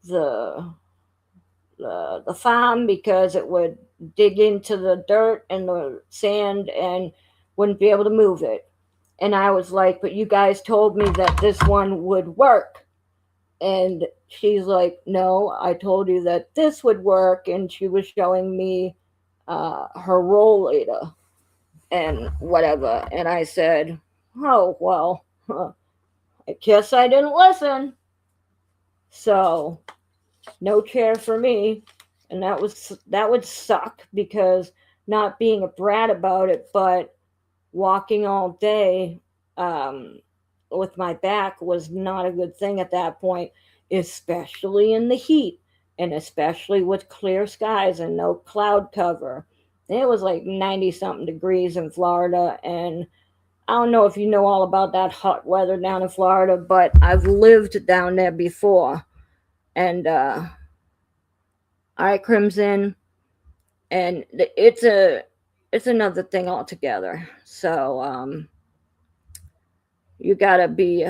S1: the farm because it would dig into the dirt and the sand and wouldn't be able to move it. And I was like, "But you guys told me that this one would work." And she's like, "No, I told you that this would work." And she was showing me her rollator and whatever. And I said, "Oh, well, I guess I didn't listen." So no chair for me. And that would suck because not being a brat about it, but walking all day with my back was not a good thing at that point, especially in the heat and especially with clear skies and no cloud cover. It was like 90 something degrees in Florida, and I don't know if you know all about that hot weather down in Florida, but I've lived down there before. And all right, Crimson, and it's another thing altogether. So you gotta be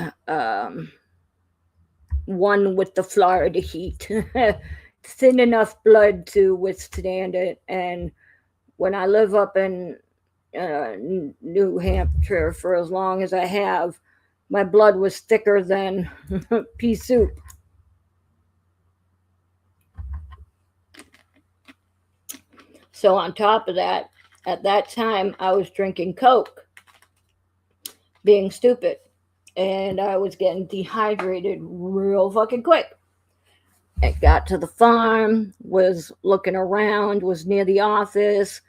S1: one with the Florida heat, thin enough blood to withstand it. And when I live up in New Hampshire for as long as I have, my blood was thicker than pea soup. So on top of that, at that time I was drinking Coke, being stupid, and I was getting dehydrated real fucking quick. I got to the farm, was looking around, was near the office.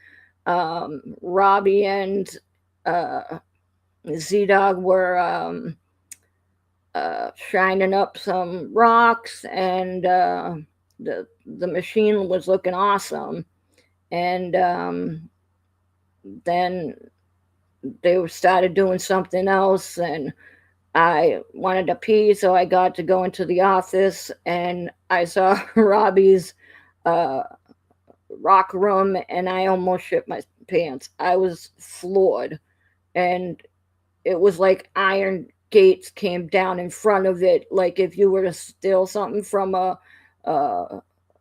S1: Robbie and Z Dog were shining up some rocks, and the machine was looking awesome. And then they started doing something else, and I wanted to pee, so I got to go into the office, and I saw Robbie's uh, rock room, and I almost shit my pants. I was floored, and it was like iron gates came down in front of it, like if you were to steal something from a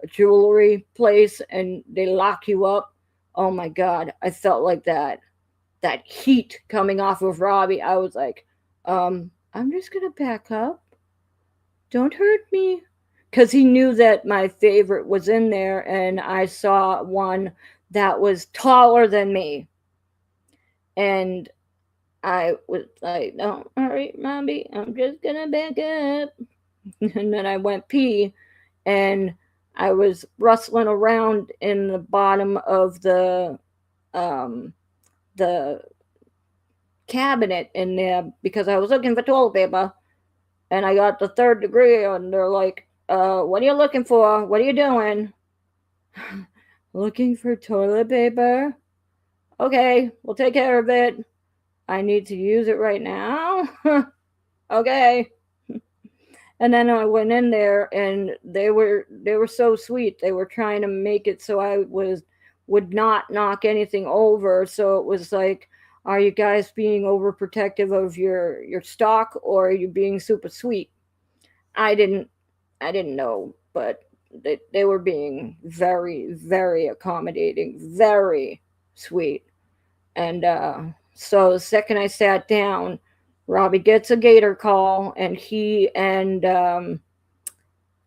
S1: jewelry place and they lock you up. Oh my god, I felt like that heat coming off of Robbie. I was like, I'm just gonna back up. Don't hurt me. Because he knew that my favorite was in there, and I saw one that was taller than me. And I was like, don't hurry, Robbie. I'm just gonna back up. And then I went pee, and I was rustling around in the bottom of um, the cabinet in there because I was looking for toilet paper, and I got the third degree, and they're like, what are you looking for? What are you doing? Looking for toilet paper? Okay, we'll take care of it. I need to use it right now. Okay. And then I went in there, and they were so sweet. They were trying to make it so I would not knock anything over. So it was like, are you guys being overprotective of your stock, or are you being super sweet? I didn't I didn't know, but they were being very, very accommodating, very sweet. And so the second I sat down, Robbie gets a gator call, and he and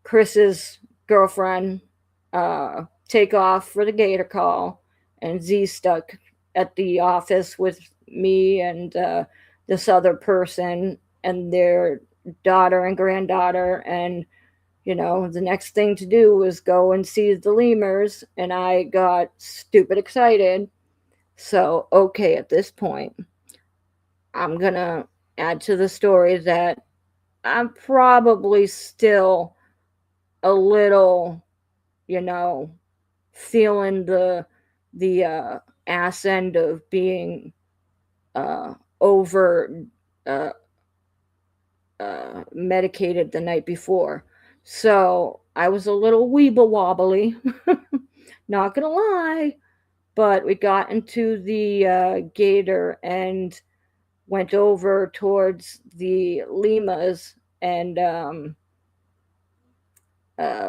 S1: Chris's girlfriend take off for the gator call, and Z stuck at the office with me and this other person and their daughter and granddaughter. And the next thing to do was go and see the lemurs, and I got stupid excited. So, okay, at this point, I'm gonna add to the story that I'm probably still a little, you know, feeling the ass end of being uh, over uh, medicated the night before. So I was a little weeble wobbly, not gonna lie. But we got into the gator and went over towards the llamas, and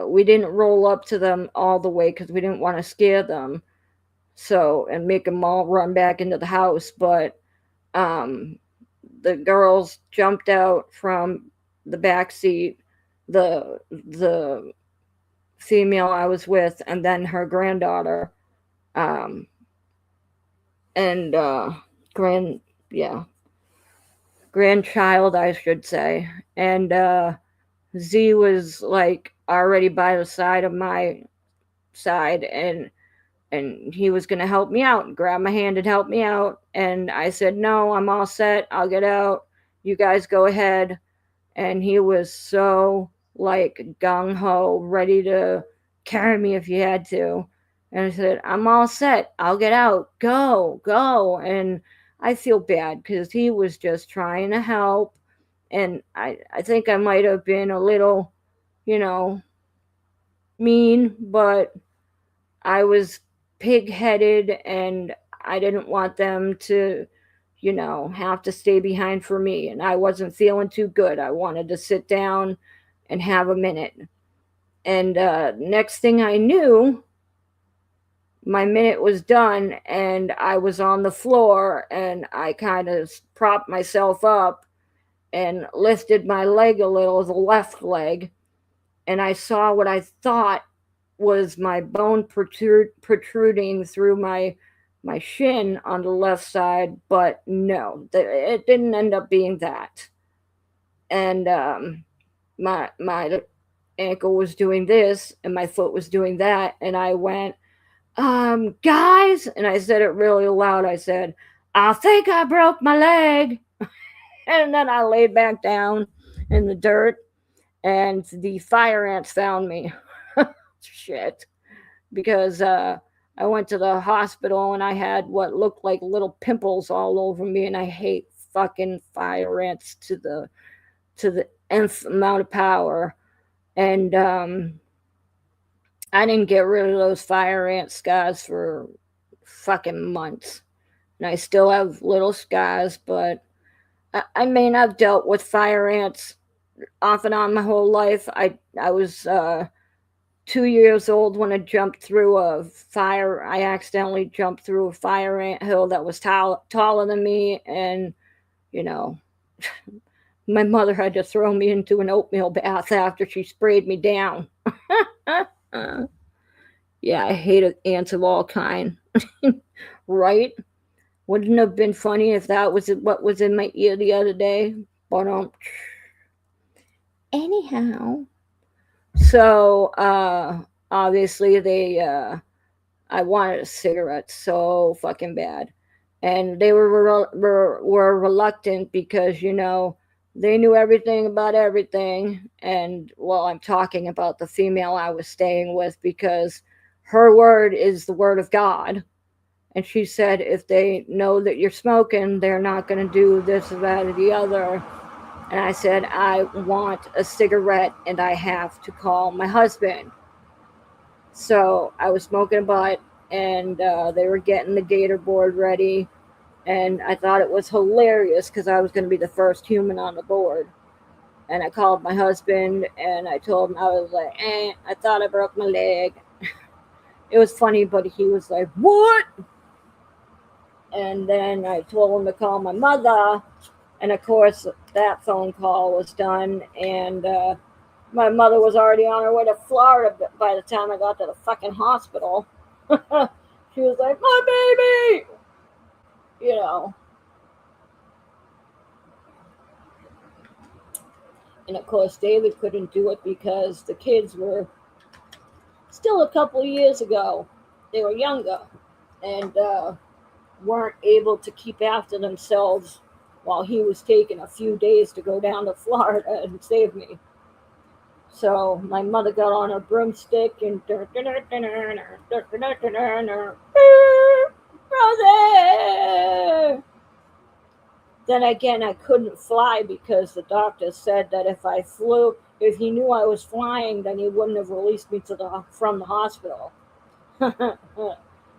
S1: we didn't roll up to them all the way because we didn't want to scare them. So, and make them all run back into the house. But um, the girls jumped out from the back seat. The female I was with, and then her granddaughter, um, and grand yeah grandchild, I should say. And Z was like already by the side of my side, and he was going to help me out and grab my hand and help me out. And I said, no, I'm all set, I'll get out, you guys go ahead. And he was so like gung-ho, ready to carry me if he had to. And I said, I'm all set, I'll get out, go, go. And I feel bad because he was just trying to help. And I think I might have been a little, you know, mean, but I was pig headed, and I didn't want them to, have to stay behind for me. And I wasn't feeling too good. I wanted to sit down and have a minute. And next thing I knew, my minute was done, and I was on the floor, and I kind of propped myself up and lifted my leg a little, the left leg, and I saw what I thought was my bone protruding through my shin on the left side, but no, it didn't end up being that. And my ankle was doing this, and my foot was doing that, and I went, guys, and I said it really loud. I said, I think I broke my leg. And then I laid back down, in the dirt, and the fire ants found me. Shit. Because I went to the hospital and I had what looked like little pimples all over me, and I hate fucking fire ants to the nth amount of power. And I didn't get rid of those fire ant scars for fucking months, and I still have little scars. But I mean, I've dealt with fire ants off and on my whole life. I was 2 years old when I jumped through a fire. I accidentally jumped through a fire ant hill that was taller than me, and you know, my mother had to throw me into an oatmeal bath after she sprayed me down. Yeah, I hated ants of all kind. Right? Wouldn't it have been funny if that was what was in my ear the other day. But anyhow, so obviously I wanted a cigarette so fucking bad, and they were reluctant because they knew everything about everything. And well, I'm talking about the female I was staying with, because her word is the word of God. And she said if they know that you're smoking, they're not going to do this or that or the other. And I said, I want a cigarette and I have to call my husband. So I was smoking a butt, and they were getting the gator board ready. And I thought it was hilarious because I was going to be the first human on the board. And I called my husband and I told him, I was like, I thought I broke my leg. It was funny, but he was like, what? And then I told him to call my mother. And of course, that phone call was done. And my mother was already on her way to Florida by the time I got to the fucking hospital. She was like, my baby! You know. And of course, David couldn't do it because the kids were still a couple of years ago. They were younger and weren't able to keep after themselves while he was taking a few days to go down to Florida and save me. So my mother got on her broomstick and Rosie! Then again, I couldn't fly because the doctor said that if he knew I was flying, then he wouldn't have released me from the hospital.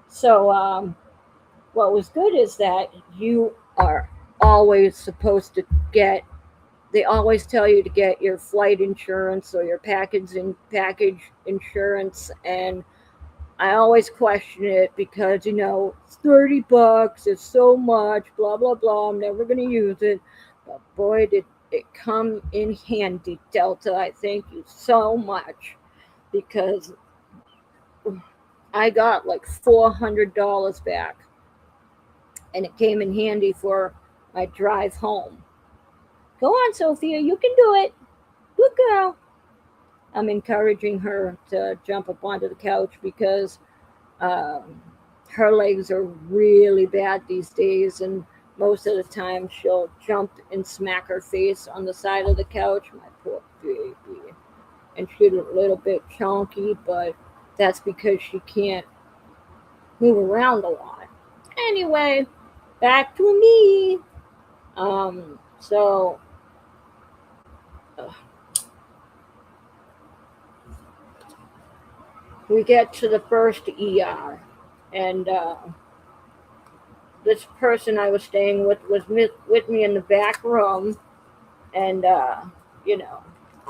S1: So what was good is that you are always supposed to get. They always tell you to get your flight insurance or your package insurance, and I always question it because it's $30, it's so much, blah blah blah. I'm never gonna use it, but boy, did it come in handy, Delta. I thank you so much because I got like $400 back, and it came in handy for my drive home. Go on, Sophia, you can do it. Good girl. I'm encouraging her to jump up onto the couch because um, her legs are really bad these days, and most of the time she'll jump and smack her face on the side of the couch. My poor baby. And she's a little bit chunky, but that's because she can't move around a lot. Anyway, back to me. So we get to the first ER, and this person I was staying with was with me in the back room, and I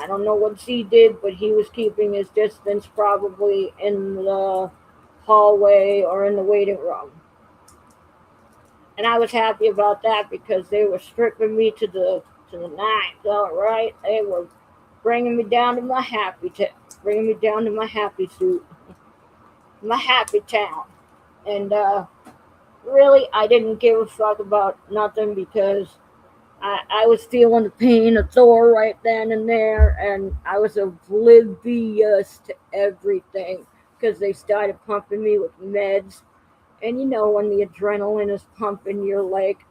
S1: don't know what he did, but he was keeping his distance, probably in the hallway or in the waiting room. And I was happy about that because they were stripping me to the nines. All right, they were bringing me down to my bringing me down to my happy suit, my happy town. And really, I didn't give a fuck about nothing because I was feeling the pain of Thor right then and there, and I was oblivious to everything because they started pumping me with meds. And when the adrenaline is pumping, you're like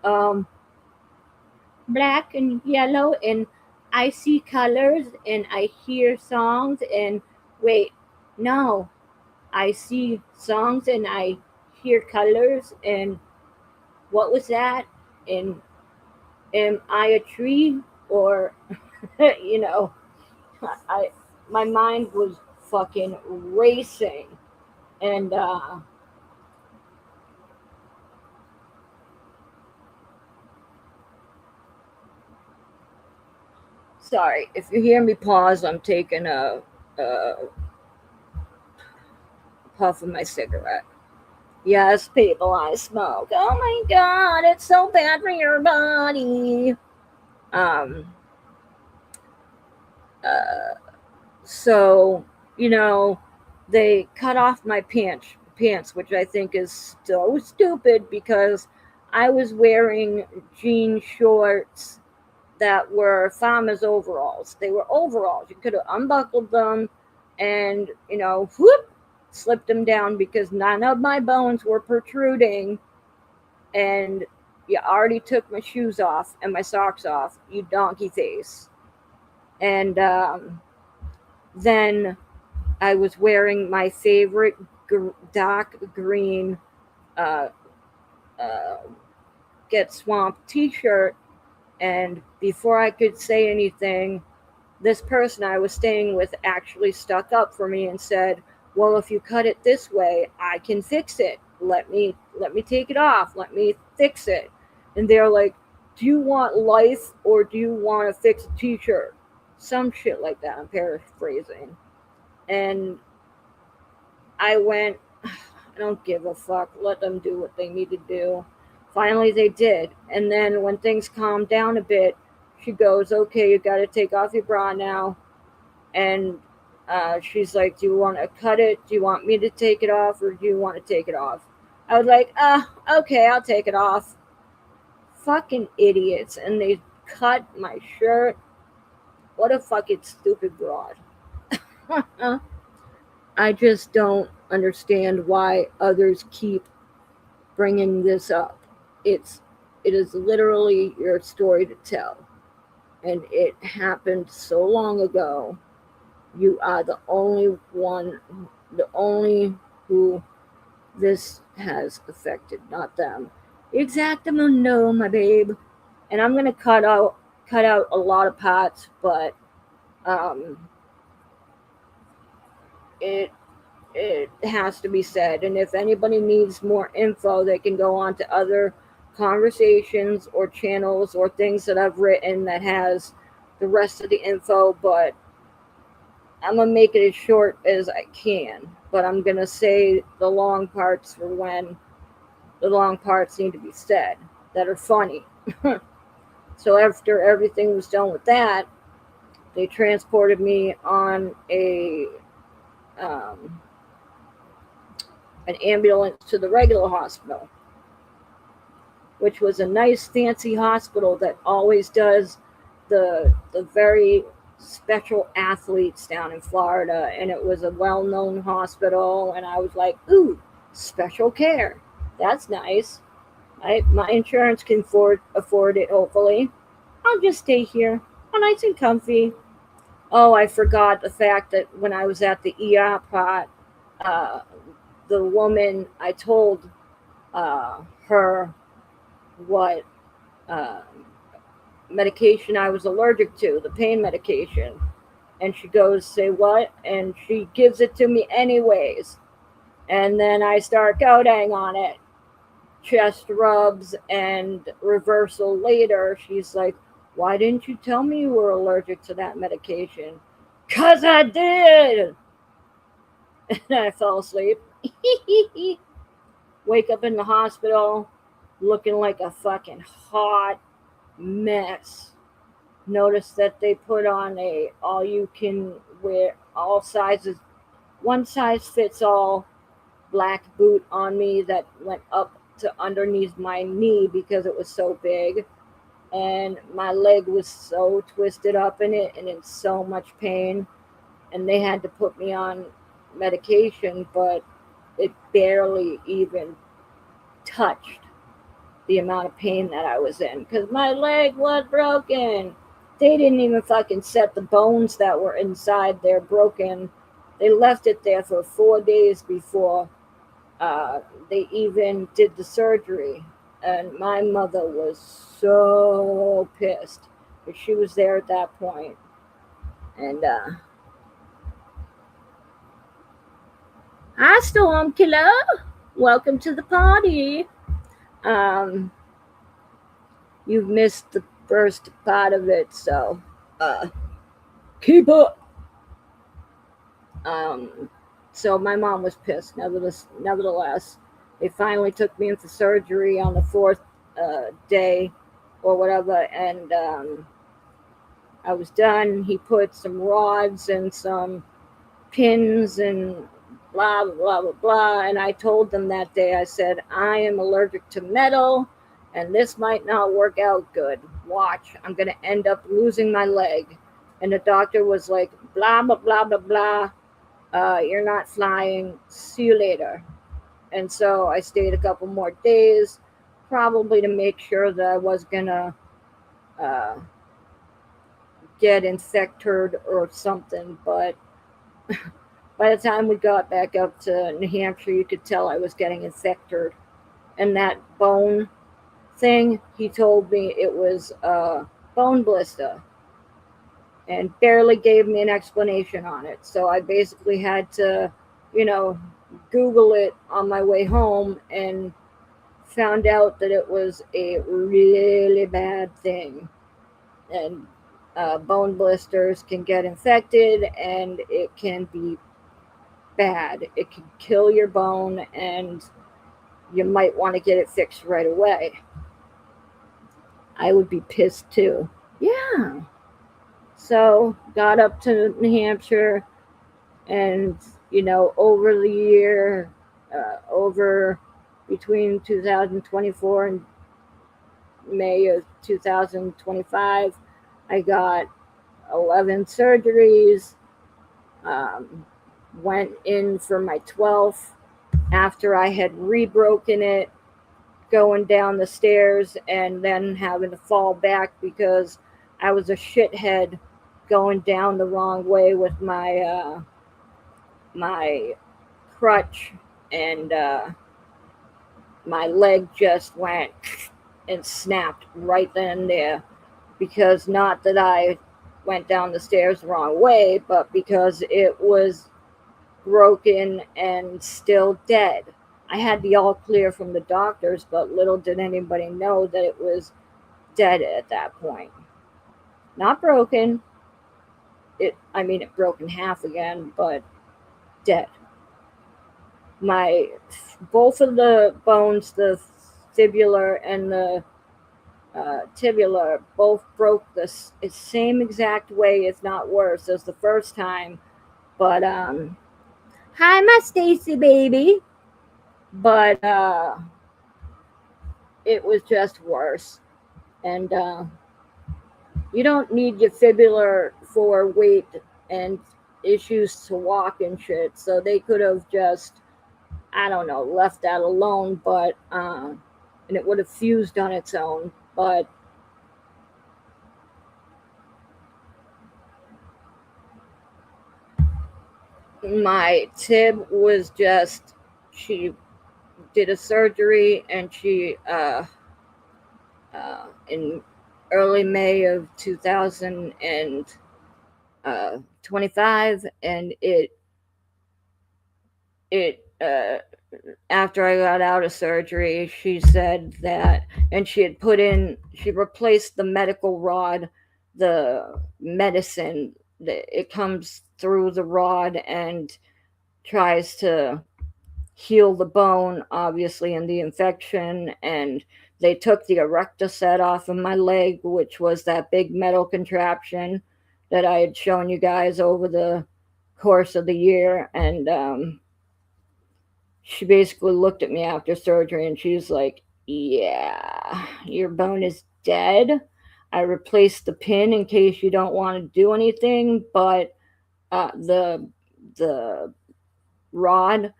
S1: black and yellow and I see colors and I hear songs and wait, no, I see songs and I hear colors and what was that? And am I a tree or you know, I my mind was fucking racing and sorry if you hear me pause. I'm taking a puff of my cigarette. Yes, people, I smoke. Oh my god, it's so bad for your body. Um, uh, so you know, they cut off my pants, which I think is so stupid because I was wearing jean shorts that were farmer's overalls. They were overalls. You could have unbuckled them and, whoop, slipped them down because none of my bones were protruding. And you already took my shoes off and my socks off, you donkey face. And then I was wearing my favorite dark green uh, uh, Get Swamped t shirt. And before I could say anything, this person I was staying with actually stuck up for me and said, "Well, if you cut it this way, I can fix it. Let me take it off. Let me fix it." And they're like, "Do you want life or do you want to fix a t-shirt?" Some shit like that. I'm paraphrasing. And I went, "I don't give a fuck. Let them do what they need to do." Finally, they did. And then when things calmed down a bit, she goes, "Okay, you got to take off your bra now." And she's like, "Do you want to cut it? Do you want me to take it off, or do you want to take it off?" I was like, okay, I'll take it off." Fucking idiots. And they cut my shirt. What a fucking stupid broad. I just don't understand why others keep bringing this up. It's it is literally your story to tell, and it happened so long ago. You are the only one, the only who this has affected, not them. Exactamundo, my babe. And I'm gonna cut out a lot of parts, but um, it it has to be said. And if anybody needs more info, they can go on to other conversations or channels or things that I've written that has the rest of the info. But I'm gonna make it as short as I can, but I'm gonna say the long parts for when the long parts need to be said that are funny. So after everything was done with that, they transported me on a um, an ambulance to the regular hospital, which was a nice fancy hospital that always does the very special athletes down in Florida, and it was a well-known hospital, and I was like, "Ooh, special care. That's nice. My insurance can afford it hopefully. I'll just stay here. I'm nice and comfy." Oh, I forgot the fact that when I was at the ER part, uh, the woman I told uh, her what uh, medication I was allergic to, the pain medication. And she goes, "Say what?" And she gives it to me anyways. And then I start coding on it. Chest rubs and reversal later. She's like, "Why didn't you tell me you were allergic to that medication?" "'Cause I did." And I fell asleep. Wake up in the hospital looking like a fucking hot mess. Notice that they put on a all you can wear, all sizes, one size fits all black boot on me that went up to underneath my knee because it was so big, and my leg was so twisted up in it and in so much pain, and they had to put me on medication, but it barely even touched the amount of pain that I was in because my leg was broken. They didn't even fucking set the bones that were inside there broken. They left it there for 4 days before they even did the surgery. And my mother was so pissed because she was there at that point. And hi, Storm Killer. Welcome to the party. Um, you've missed the first part of it, so uh, keep up. Um, so my mom was pissed. Nevertheless, they finally took me in for surgery on the fourth day or whatever, and I was done. He put some rods and some pins and blah blah blah blah blah. And I told them that day, I said, I am allergic to metal, and this might not work out good. Watch, I'm gonna end up losing my leg. And the doctor was like, blah blah blah blah blah. You're not flying. See you later. And so I stayed a couple more days, probably to make sure that I was gonna uh, get infected or something. But by the time we got back up to New Hampshire, you could tell I was getting infected. And that bone thing, he told me it was a bone blister and barely gave me an explanation on it. So I basically had to, you know, Google it on my way home and found out that it was a really bad thing. And bone blisters can get infected and it can be bad. It can kill your bone and you might want to get it fixed right away. I would be pissed too. Yeah. So got up to New Hampshire, and over the year, over between 2024 and May of 2025, I got 11 surgeries. Um, Went in for my 12th after I had rebroken it going down the stairs and then having to fall back because I was a shithead going down the wrong way with my crutch, and my leg just went and snapped right then and there, because not that I went down the stairs the wrong way, but because it was broken and still dead. I had the all clear from the doctors, but little did anybody know that it was dead at that point. Not broken. It broke in half again, but dead. My both of the bones, the fibular and the tibular, both broke the same exact way, if not worse, as the first time. But hi, my Stacy baby. But it was just worse, and you don't need your fibular for weight and issues to walk and shit. So they could have just, I don't know, left that alone, but and it would have fused on its own. But my tib was just, she did a surgery, and she in early May of 2025, and it after I got out of surgery, she said that, and she replaced the medical rod, the medicine, it comes through the rod and tries to heal the bone, obviously, in the infection. And they took the erector set off of my leg, which was that big metal contraption that I had shown you guys over the course of the year. And she basically looked at me after surgery and she's like, yeah, your bone is dead. I replaced the pin in case you don't want to do anything, but the rod,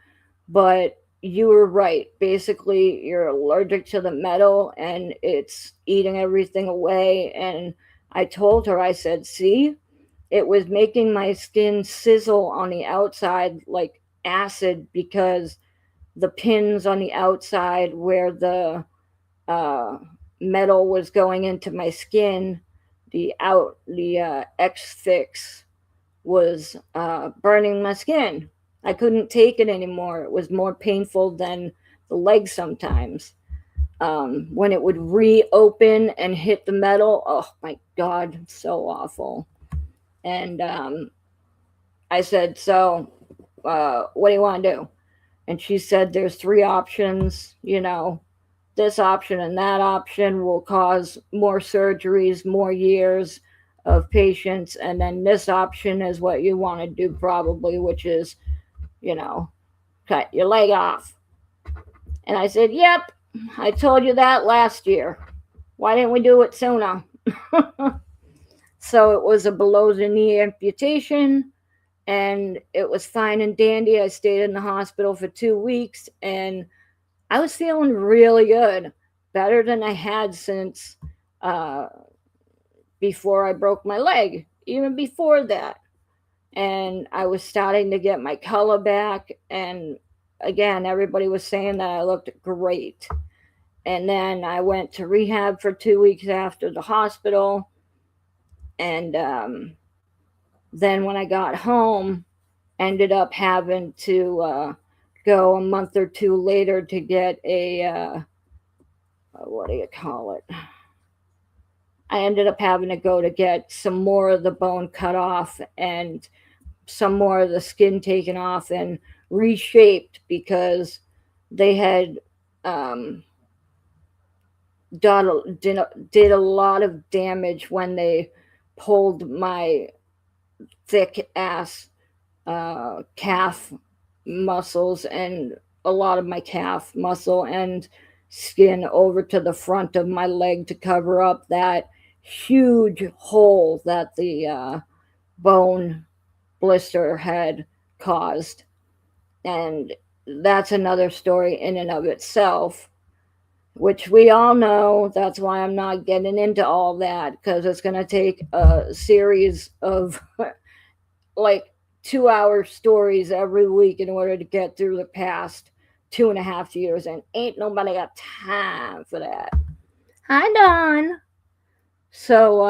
S1: but you were right. Basically, you're allergic to the metal and it's eating everything away. And I told her, I said, see, it was making my skin sizzle on the outside like acid because the pins on the outside where the uh, metal was going into my skin, the X fix was burning my skin. I couldn't take it anymore. It was more painful than the leg sometimes. When it would reopen and hit the metal, oh my god, so awful. And I said, so what do you want to do? And she said, there's three options, this option and that option will cause more surgeries, more years of patients. And then this option is what you want to do, probably, which is, you know, cut your leg off. And I said, yep, I told you that last year. Why didn't we do it sooner? So it was a below the knee amputation, and it was fine and dandy. I stayed in the hospital for 2 weeks, and I was feeling really good, better than I had since uh, before I broke my leg, even before that. And I was starting to get my color back. And again, everybody was saying that I looked great. And then I went to rehab for 2 weeks after the hospital. And then when I got home, ended up having to go a month or two later to get a what do you call it? I ended up having to go to get some more of the bone cut off and some more of the skin taken off and reshaped because they had um, did a lot of damage when they pulled my thick ass calf muscles and a lot of my calf muscle and skin over to the front of my leg to cover up that huge hole that the bone blister had caused. And that's another story in and of itself, which we all know. That's why I'm not getting into all that because it's going to take a series of like 2 hour stories every week in order to get through the past 2.5 years, and ain't nobody got time for that. Hi, Don. So,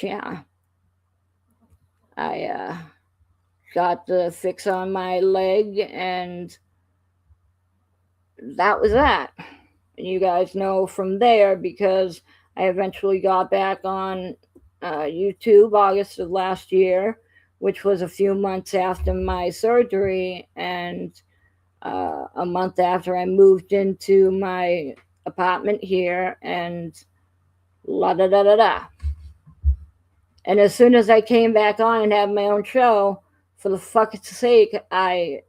S1: yeah, I got the fix on my leg, and that was that. And you guys know from there because I eventually got back on YouTube August of last year, which was a few months after my surgery and a month after I moved into my apartment here, and la da da da da. And as soon as I came back on and had my own show, for the fuck's sake, I,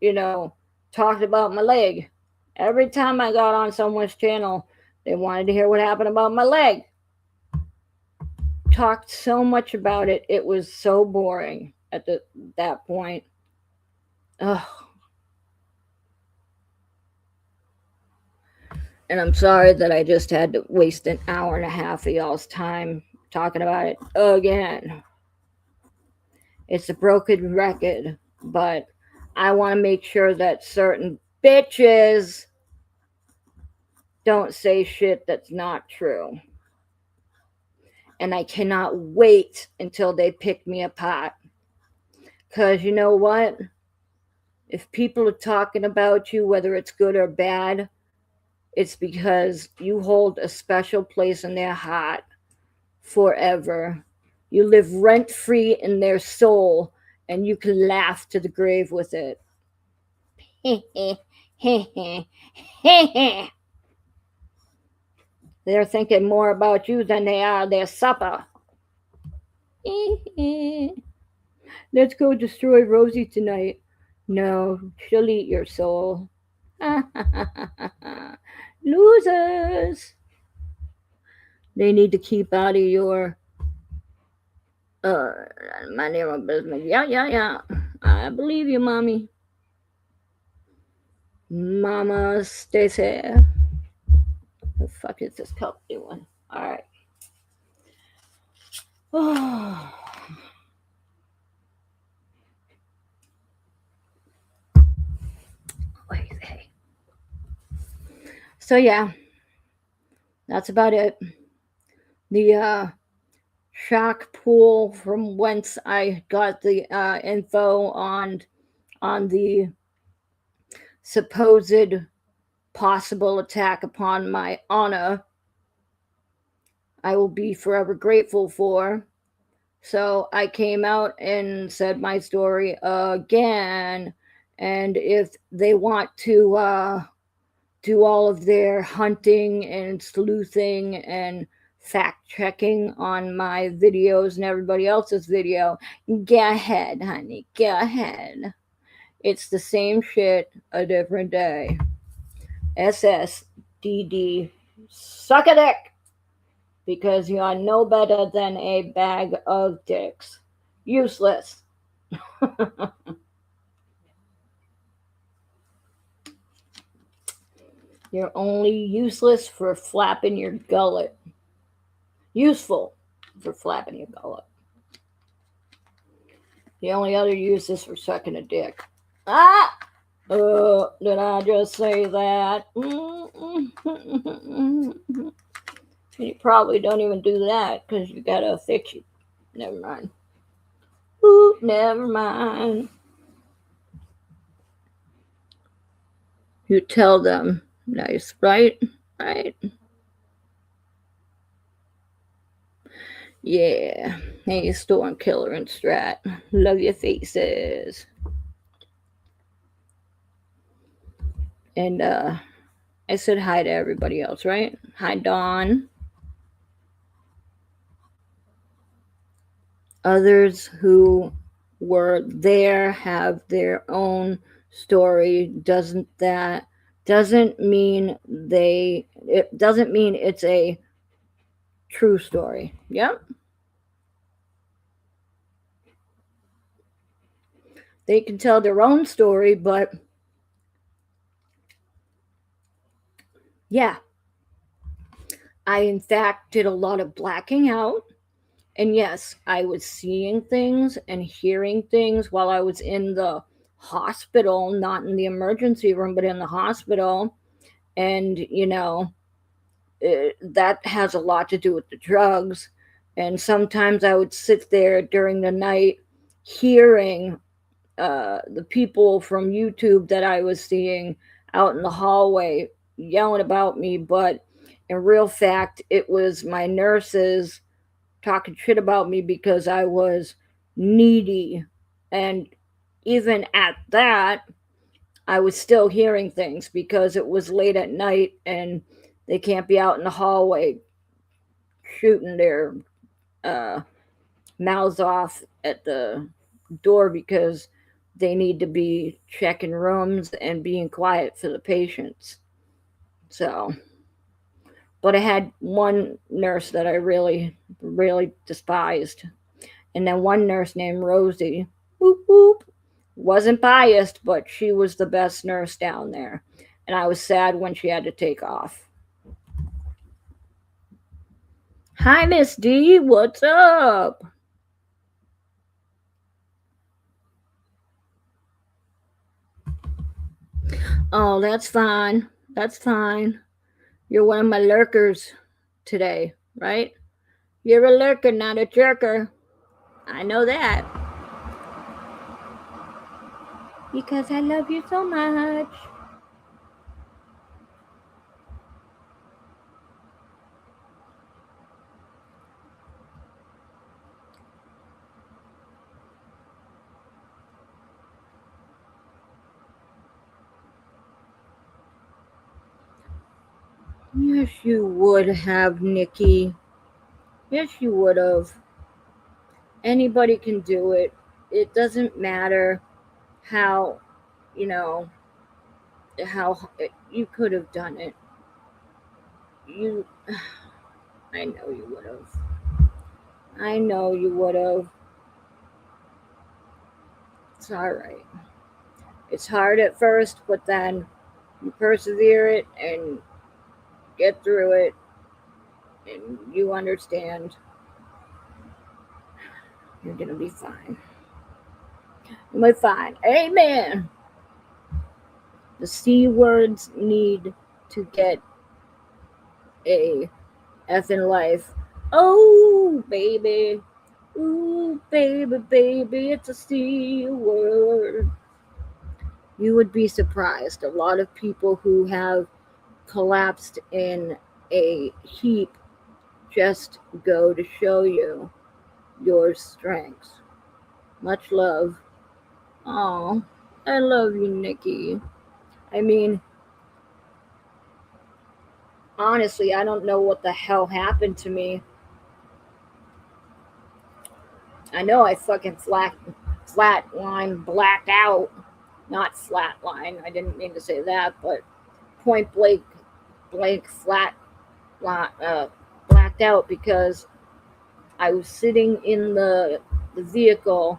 S1: you know, talked about my leg. Every time I got on someone's channel, they wanted to hear what happened about my leg. Talked so much about it, it was so boring at that point. Ugh. And I'm sorry that I just had to waste an hour and a half of y'all's time talking about it again. It's a broken record, but I want to make sure that certain bitches don't say shit that's not true. And I cannot wait until they pick me apart. Because you know what? If people are talking about you, whether it's good or bad, it's because you hold a special place in their heart forever. You live rent free in their soul, and you can laugh to the grave with it. They're thinking more about you than they are their supper. Let's go destroy Rosie tonight. No, she'll eat your soul. Losers. They need to keep out of your uh my name business. Yeah, yeah, yeah. I believe you, mommy. Mama Stacy. The fuck is this cup doing? All right. Oh. Hey. So yeah, that's about it. The shock pool from whence I got the info on the supposed possible attack upon my honor, I will be forever grateful for. So I came out and said my story again. And if they want to do all of their hunting and sleuthing and fact checking on my videos and everybody else's video, go ahead, honey, go ahead. It's the same shit, a different day. SSDD, suck a dick, because you are no better than a bag of dicks. Useless. You're only useless for flapping your gullet. Useful for flapping your gullet. The only other use is for sucking a dick. Ah! Did I just say that? You probably don't even do that because you gotta fix it. Never mind. Ooh, never mind. You tell them. Nice, right? Right. Yeah. Hey, Storm Killer and Strat. Love your faces. And I said hi to everybody else, right? Hi, Dawn. Others who were there have their own story. Doesn't mean it doesn't mean it's a true story. Yep. They can tell their own story, but yeah, I in fact did a lot of blacking out. And yes, I was seeing things and hearing things while I was in the hospital, not in the emergency room, but in the hospital. And, that has a lot to do with the drugs. And sometimes I would sit there during the night hearing the people from YouTube that I was seeing out in the hallway yelling about me. But in real fact, it was my nurses talking shit about me because I was needy. And even at that, I was still hearing things because it was late at night and they can't be out in the hallway shooting their uh, mouths off at the door because they need to be checking rooms and being quiet for the patients. So, but I had one nurse that I really, really despised. And then one nurse named Rosie, whoop whoop, wasn't biased, but she was the best nurse down there. And I was sad when she had to take off. Hi, Miss D, what's up? Oh, that's fine. That's fine. You're one of my lurkers today, right? You're a lurker, not a jerker. I know that. Because I love you so much. Yes, you would have, Nikki. Yes, you would have. Anybody can do it. It doesn't matter how, you know, how you could have done it. You, I know you would have. I know you would have. It's all right. It's hard at first, but then you persevere it and get through it. and you understand, you're gonna be fine. You'll be fine. Amen. The C words need to get a F in life. Oh, baby. Ooh, baby, baby, it's a C word. You would be surprised. A lot of people who have collapsed in a heap just go to show you your strengths. Much love. Oh, I love you, Nikki. I mean, honestly, I don't know what the hell happened to me. I know I fucking flatline blacked out. Not flatline. I didn't mean to say that, but point blank blacked out because I was sitting in the vehicle,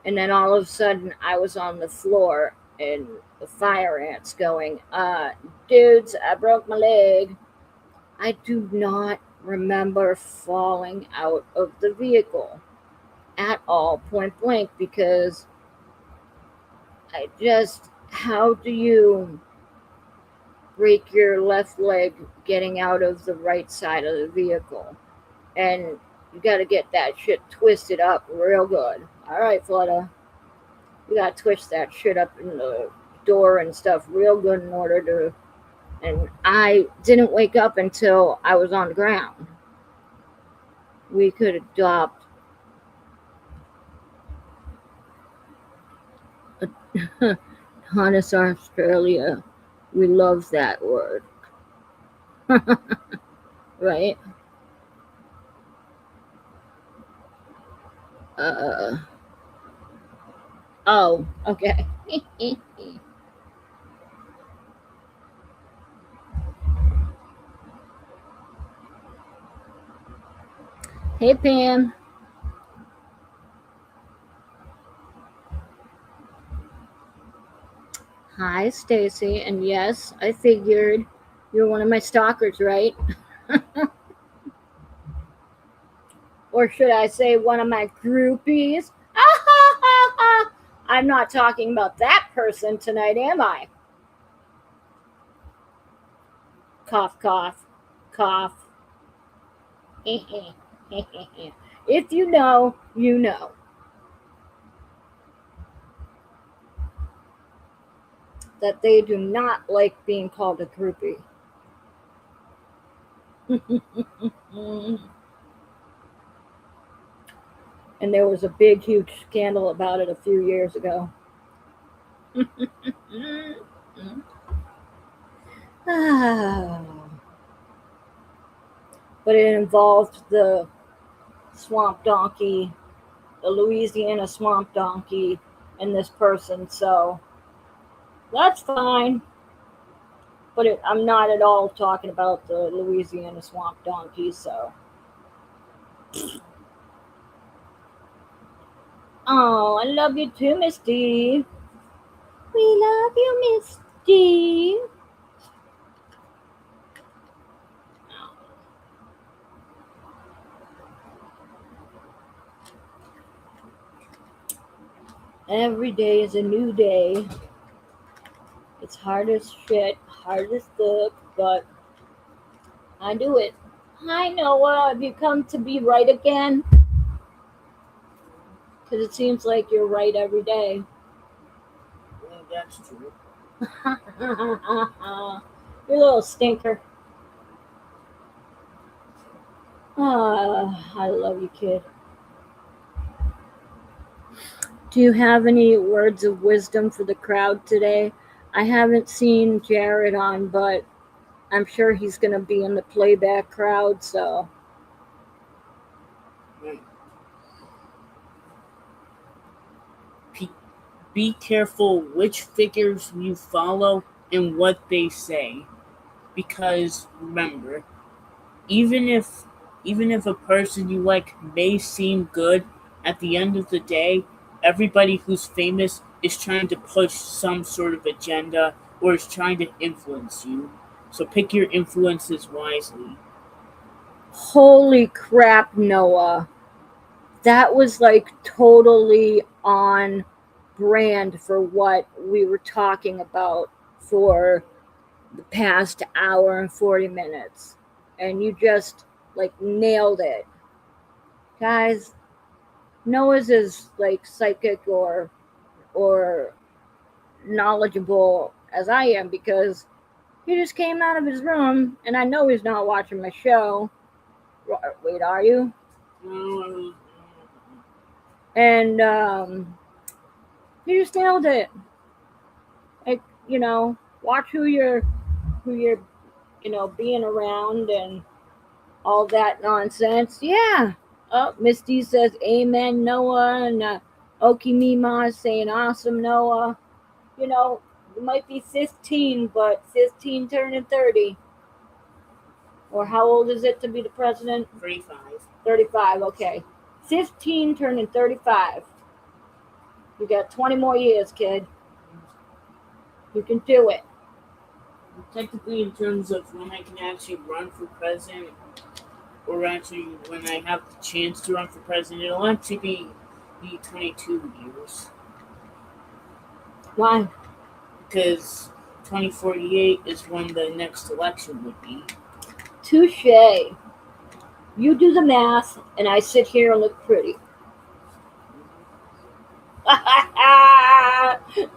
S1: and then all of a sudden I was on the floor, and the fire ants going, dudes, I broke my leg. I do not remember falling out of the vehicle at all, point blank, because how do you break your left leg getting out of the right side of the vehicle? And you got to get that shit twisted up real good. All right, Flutter, you got to twist that shit up in the door and stuff real good in order to. And I didn't wake up until I was on the ground. We could adopt Honest Australia. We love that word. Right? Uh, oh, okay. Hey, Pam. Hi, Stacy. And yes, I figured you're one of my stalkers, right? Or should I say one of my groupies? I'm not talking about that person tonight, am I? Cough, cough, cough. If you know, you know. That they do not like being called a groupie. And there was a big, huge scandal about it a few years ago. But it involved the swamp donkey, the Louisiana swamp donkey, and this person, so that's fine. But I'm not at all talking about the Louisiana swamp donkey, so. Oh, I love you too, Misty. We love you, Misty. Every day is a new day. It's hard as shit, hard as fuck, but I do it. Hi, Noah. Have you come to be right again? Because it seems like you're right every day.
S2: Well, that's true.
S1: You're a little stinker. I love you, kid. Do you have any words of wisdom for the crowd today? I haven't seen Jared on, but I'm sure he's going to be in the playback crowd, so.
S2: Be careful which figures you follow and what they say, because remember, even if a person you like may seem good, at the end of the day, everybody who's famous is trying to push some sort of agenda or is trying to influence you. So pick your influences wisely.
S1: Holy crap, Noah. That was like totally on brand for what we were talking about for the past hour and 40 minutes. And you just like nailed it. Guys, Noah's is like psychic or knowledgeable as I am because he just came out of his room and I know he's not watching my show. Wait, are you? And he just nailed it. Like, watch who you're being around and all that nonsense. Yeah. Oh, Misty says amen, Noah, and Oki Mima is saying awesome, Noah. You might be 15, but 15 turning 30. Or how old is it to be the president?
S2: 35.
S1: 35, okay. 15 turning 35. You got 20 more years, kid. You can do it.
S2: Technically, in terms of when I can actually run for president, or actually when I have the chance to run for president, it'll actually be 22 years.
S1: Why?
S2: Because 2048 is when the next election would be.
S1: Touche. You do the math, and I sit here and look pretty.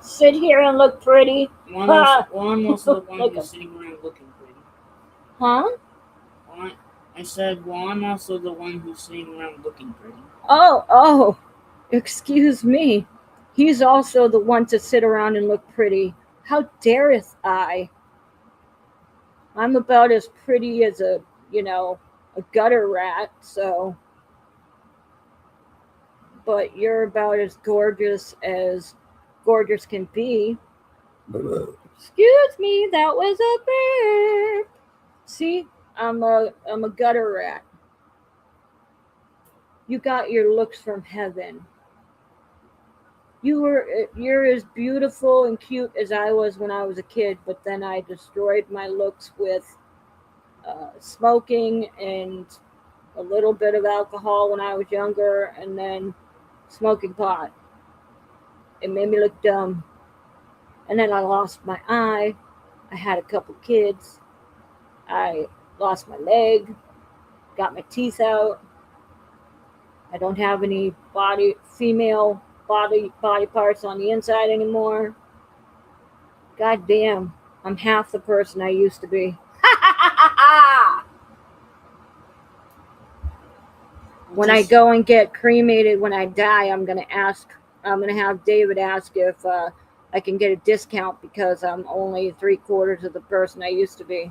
S1: Sit here and look pretty.
S2: Juan also the one who's sitting around looking pretty.
S1: Huh?
S2: I said Juan also the one who's sitting around looking pretty.
S1: Oh, excuse me. He's also the one to sit around and look pretty. How dareth I? I'm about as pretty as a gutter rat, so. But you're about as gorgeous can be. Excuse me, that was a burp. See, I'm a gutter rat. You got your looks from heaven. You're as beautiful and cute as I was when I was a kid, but then I destroyed my looks with smoking and a little bit of alcohol when I was younger, and then smoking pot. It made me look dumb. And then I lost my eye. I had a couple kids. I lost my leg. Got my teeth out. I don't have any female body parts on the inside anymore. God damn, I'm half the person I used to be. When I go and get cremated, when I die, I'm gonna have David ask if I can get a discount because I'm only 3/4 of the person I used to be.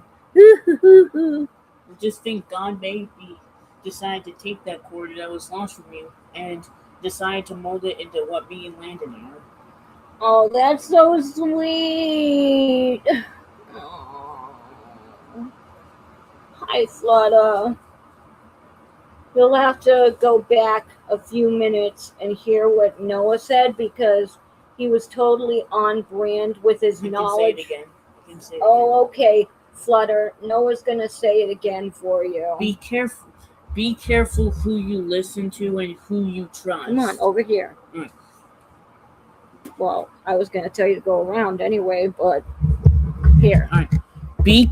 S2: Just think God made me decide to take that quarter that was lost from you and decide to mold it into what me and Landon are.
S1: Oh, that's so sweet. Oh. Hi, Flutter. You'll have to go back a few minutes and hear what Noah said because he was totally on brand with his knowledge.
S2: Say it again.
S1: Oh, okay, Flutter. Noah's going to say it again for you.
S2: Be careful. Be careful who you listen to and who you trust.
S1: Come on, over here.
S2: Right.
S1: Well, I was going to tell you to go around anyway, but here.
S2: All right. Be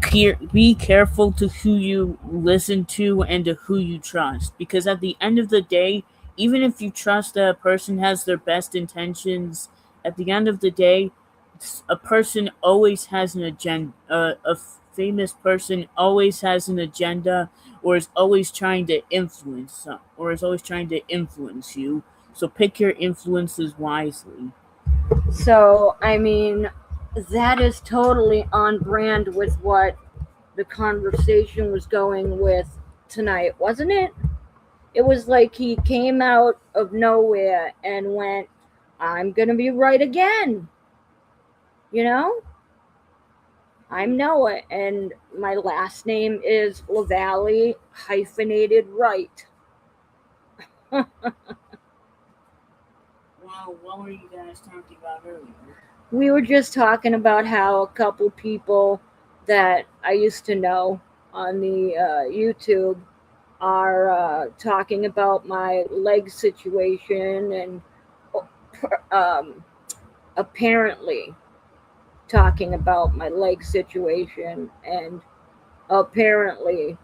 S2: careful to who you listen to and to who you trust. Because at the end of the day, even if you trust that a person has their best intentions, at the end of the day, a person always has an agenda. A famous person always has an agenda, or is always trying to influence, you. So pick your influences wisely.
S1: So, I mean, that is totally on brand with what the conversation was going with tonight, wasn't it? It was like he came out of nowhere and went, I'm going to be right again. I'm Noah, and my last name is LaValle -Wright.
S2: Well, what were you guys talking about earlier?
S1: We were just talking about how a couple people that I used to know on the YouTube are talking about my leg situation and um, apparently talking about my leg situation and apparently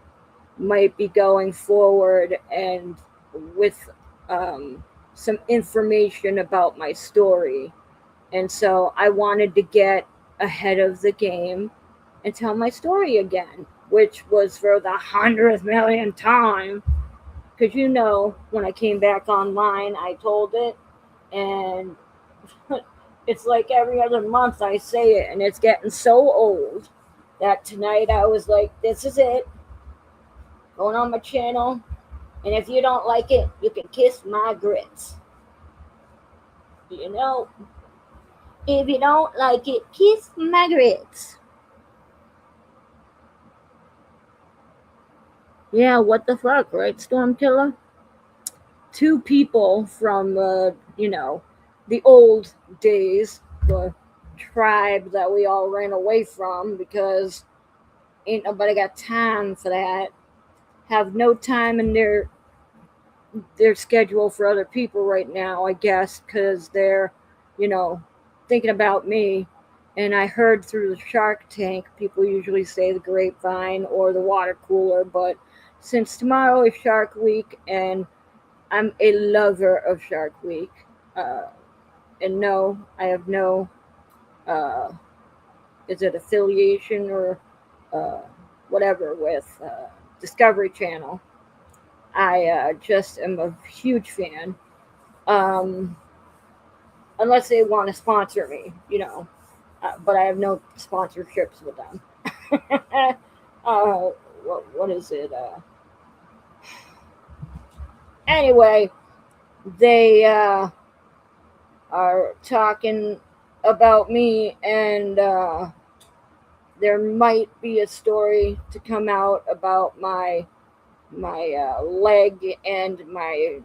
S1: might be going forward and with um, some information about my story. And so I wanted to get ahead of the game and tell my story again, which was for the 100th millionth time. Because when I came back online, I told it, and it's like every other month I say it, and it's getting so old that tonight I was like, this is it, going on my channel, and if you don't like it, you can kiss my grits. You know, if you don't like it, kiss my grits. Yeah, what the fuck, right, Stormkiller? Two people from, the old days, the tribe that we all ran away from because ain't nobody got time for that, have no time in their schedule for other people right now, I guess, because they're, you know, thinking about me. And I heard through the Shark Tank, people usually say the grapevine or the water cooler, but since tomorrow is Shark Week and I'm a lover of Shark Week, uh, and no, I have no, uh, is it affiliation or uh, whatever with Discovery Channel. I just am a huge fan. Um, Unless they want to sponsor me, but I have no sponsorships with them. What is it? Anyway, they are talking about me, and there might be a story to come out about my leg and my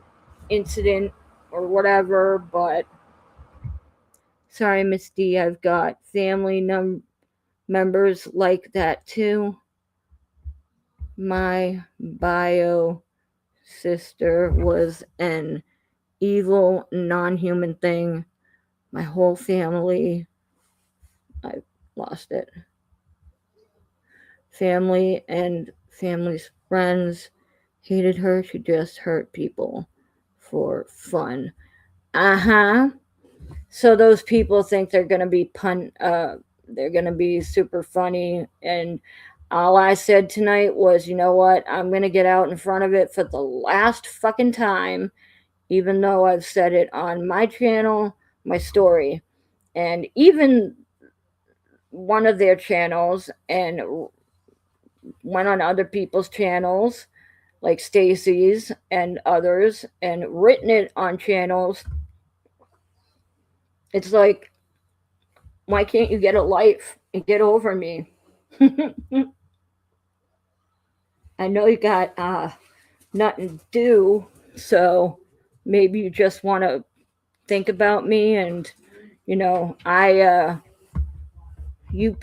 S1: incident or whatever. But sorry, Miss D, I've got family members like that too. My bio sister was an evil, non human thing. My whole family, I lost it. Family and family's friends hated her. She just hurt people for fun. Uh huh. So those people think they're gonna be they're gonna be super funny. And all I said tonight was, you know what? I'm gonna get out in front of it for the last fucking time, even though I've said it on my channel, my story, and even one of their channels, and went on other people's channels like Stacy's and others, and written it on channels. It's like, why can't you get a life and get over me? I know you got nothing to do, so maybe you just want to think about me. And I you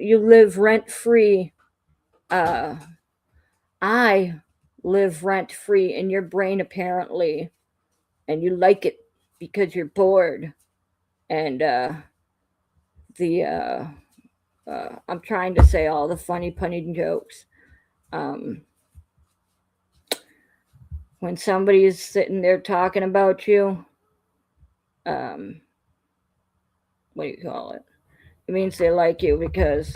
S1: live rent free. uh I live rent free in your brain apparently, and you like it because you're bored. And I'm trying to say all the funny punny jokes. um when somebody is sitting there talking about you, um what do you call it, it means they like you because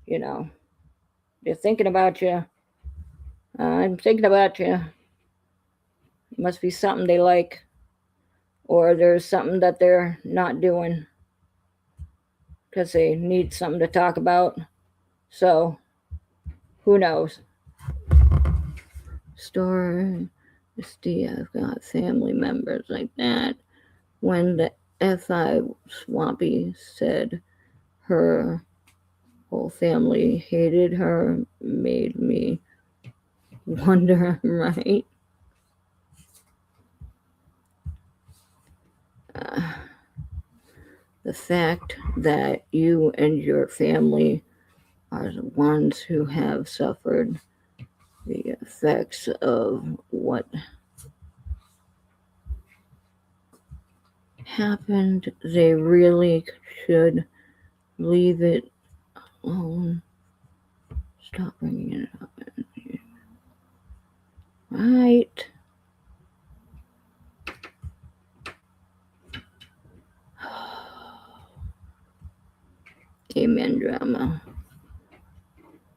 S1: you know they're thinking about you. I'm thinking about you. It must be something they like, or there's something that they're not doing because they need something to talk about. So who knows? Story. See, I've got family members like that. When the Fi Swampy said her whole family hated her, made me wonder, right? Uh, the fact that you and your family are the ones who have suffered the effects of what happened. They really should leave it alone. Stop bringing it up. Right. Amen, drama.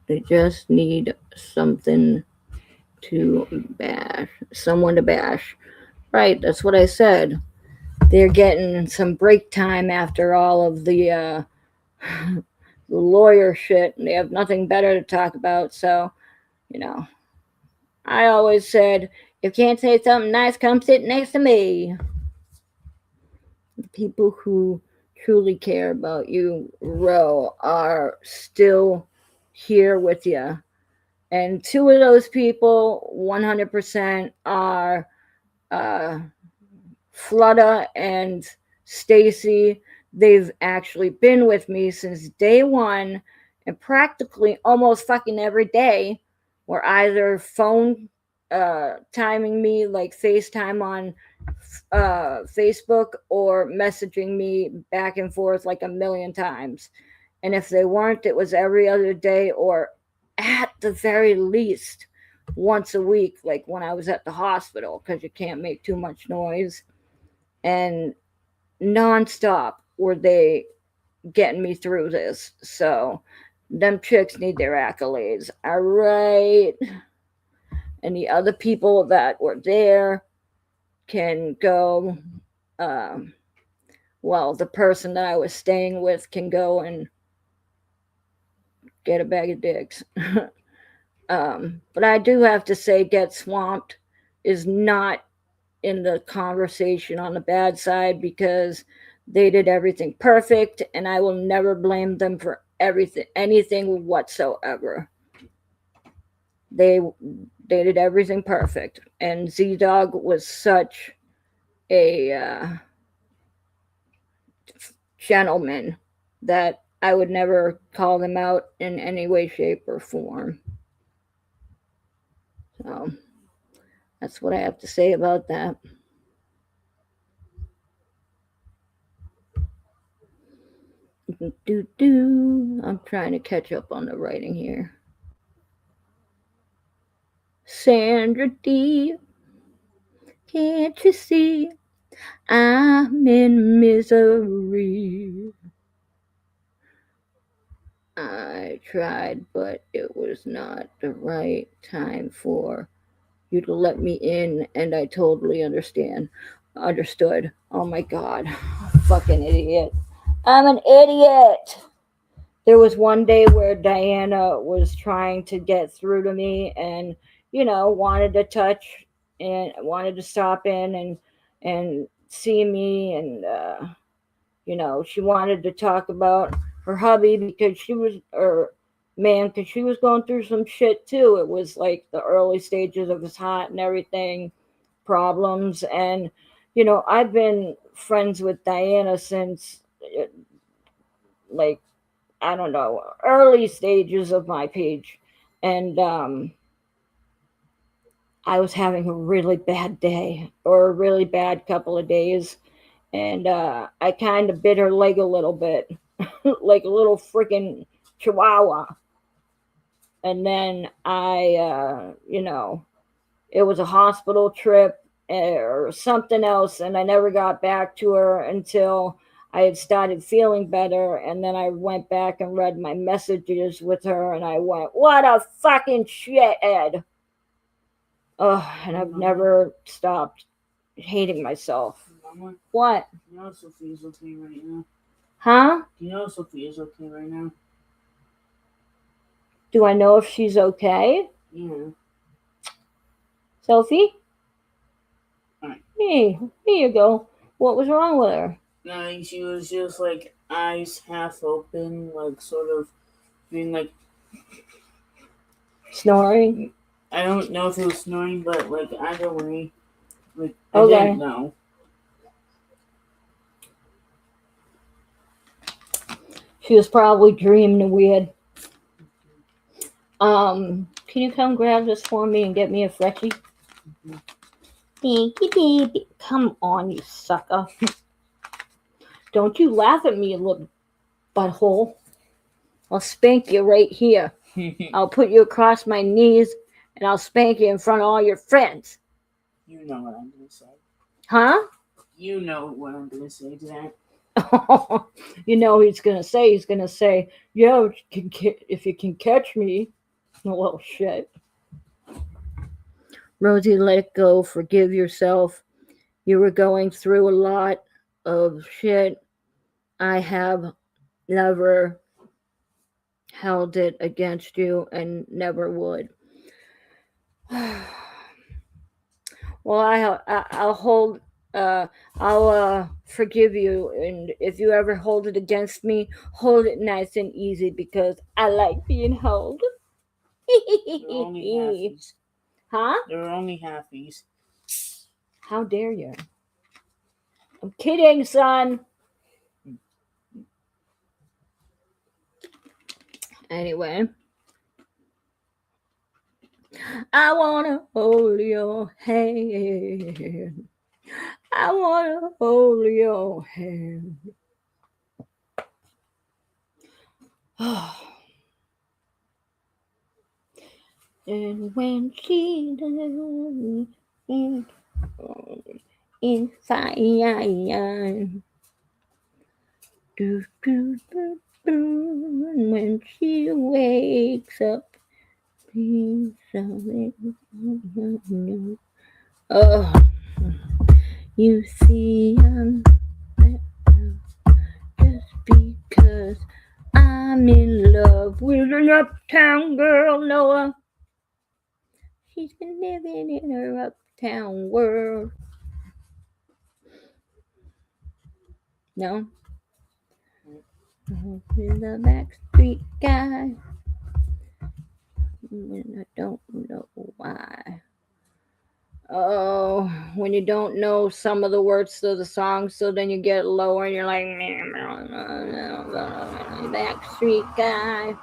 S1: They just need something to bash. Someone to bash. Right, that's what I said. They're getting some break time after all of the lawyer shit, and they have nothing better to talk about. So, you know, I always said, if you can't say something nice, come sit next to me. The people who truly care about you, Ro, are still here with you. And two of those people, 100%, are uh, Flutta and Stacy. They've actually been with me since day one, and practically almost fucking every day. We're either phone timing me, like FaceTime on Facebook, or messaging me back and forth like a million times. And if they weren't, it was every other day, or at the very least once a week, like when I was at the hospital, because you can't make too much noise. And nonstop were they getting me through this. So them chicks need their accolades. All right. And the other people that were there can go. Um, well, the person that I was staying with can go and get a bag of dicks. But I do have to say, Get Swamped is not in the conversation on the bad side, because they did everything perfect, and I will never blame them for anything whatsoever. They they did everything perfect, and Z Dog was such a gentleman that I would never call them out in any way, shape, or form. So that's what I have to say about that. I'm trying to catch up on the writing here. Sandra D, can't you see I'm in misery? I tried, but it was not the right time for you to let me in, and I totally understood. Oh my god, fucking idiot. I'm an idiot. There was one day where Diana was trying to get through to me, and wanted to touch and wanted to stop in and see me, and she wanted to talk about her hubby, because she was or man, because she was going through some shit too. It was like the early stages of his heart and everything, problems. And I've been friends with Diana since, like, I don't know, early stages of my page. And I was having a really bad day, or a really bad couple of days. And I kind of bit her leg a little bit, like a little freaking chihuahua. And then it was a hospital trip, or something else, and I never got back to her until I had started feeling better. And then I went back and read my messages with her, and I went, what a fucking shit, Ed. Oh, and I've never stopped hating myself.
S2: Mama,
S1: what?
S2: You know Sophia's okay right now.
S1: Huh?
S2: You know Sophia's okay right now.
S1: Do I know if she's okay?
S2: Yeah.
S1: Sophie?
S2: Alright.
S1: Hey, here you go. What was wrong with her?
S2: No, she was just like eyes half open, like sort of being like
S1: snoring.
S2: I don't know if it was snoring, but like either way, like I
S1: Okay.
S2: didn't know.
S1: She was probably dreaming weird. Can you come grab this for me and get me a freshie?
S2: Mhm.
S1: Thank you, baby. Come on, you sucker. Don't you laugh at me, you little butthole. I'll spank you right here. I'll put you across my knees and I'll spank you in front of all your friends.
S2: You know what I'm gonna say.
S1: Huh?
S2: You know what I'm gonna say to that.
S1: You know he's gonna say, yeah, if you can catch me. Well, shit. Rosie, let it go. Forgive yourself. You were going through a lot of shit. I have never held it against you and never would. Well, I'll hold. Uh, I'll forgive you, and if you ever hold it against me, hold it nice and easy because I like being held.
S2: They're only halfies.
S1: Huh?
S2: They're only halfies.
S1: How dare you? I'm kidding, son. Anyway, I wanna hold your hand. I wanna hold your hand. And when she does in fire, do, do, do, do, when she wakes up, please, oh, you see, I'm just because I'm in love with an uptown girl, Noah. She's been living in her uptown world. No? With a backstreet guy. And I don't know why. Oh, when you don't know some of the words to the song, so then you get lower and you're like, backstreet guy.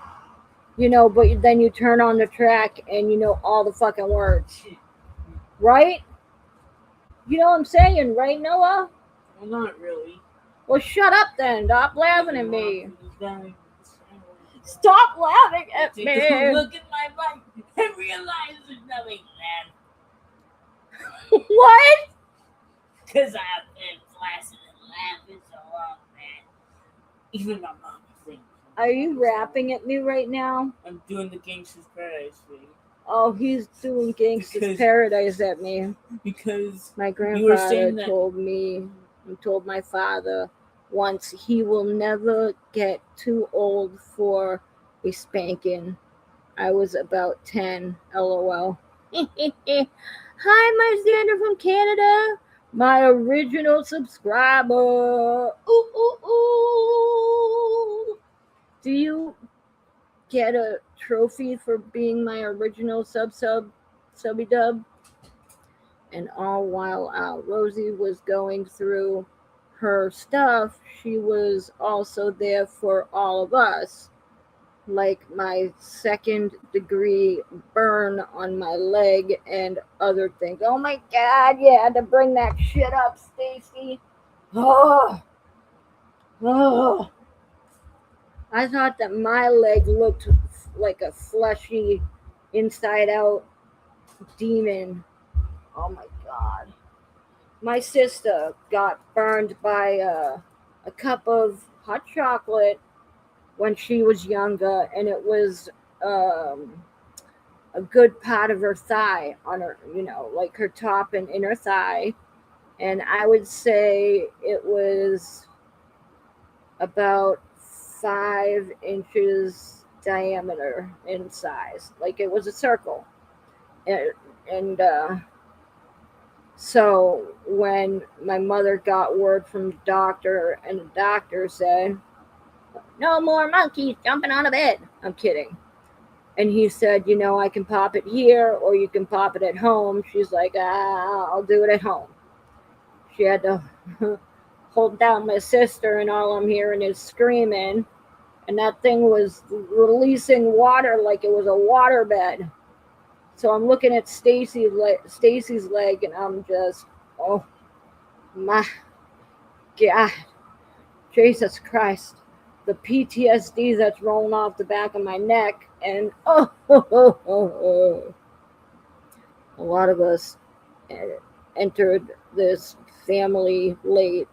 S1: You know, but then you turn on the track and you know all the fucking words. Right? You know what I'm saying, right, Noah?
S2: Well, not really.
S1: Well, shut up then. Stop laughing at me. Stop laughing at
S2: Take
S1: me.
S2: a look at my life and realize there's nothing bad.
S1: What?
S2: Because I've been flaccid and laughing so long, man. Even my mom thinks.
S1: Are you rapping at me right now?
S2: I'm doing the Gangsta's Paradise thing.
S1: Oh, he's doing Gangsta's Paradise at me.
S2: Because
S1: my grandfather told my father once he will never get too old for a spanking. I was about 10, lol. Hi, my Xander from Canada, my original subscriber. Ooh, ooh, ooh. Do you get a trophy for being my original subby dub? And all while Rosie was going through her stuff, she was also there for all of us. Like my second-degree burn on my leg and other things. Oh my God, you had to bring that shit up, Stacy. Oh, oh. I thought that my leg looked like a fleshy, inside-out demon. Oh my God. My sister got burned by a cup of hot chocolate when she was younger, and it was a good part of her thigh on her, like her top and inner thigh. And I would say it was about 5 inches diameter in size. Like it was a circle. And so when my mother got word from the doctor, and the doctor said, no more monkeys jumping on a bed. I'm kidding. And he said, I can pop it here or you can pop it at home. She's like, I'll do it at home. She had to hold down my sister, and all I'm hearing is screaming. And that thing was releasing water like it was a water bed. So I'm looking at Stacy's leg, and I'm just, oh my God, Jesus Christ, the PTSD that's rolling off the back of my neck, and a lot of us entered this family late.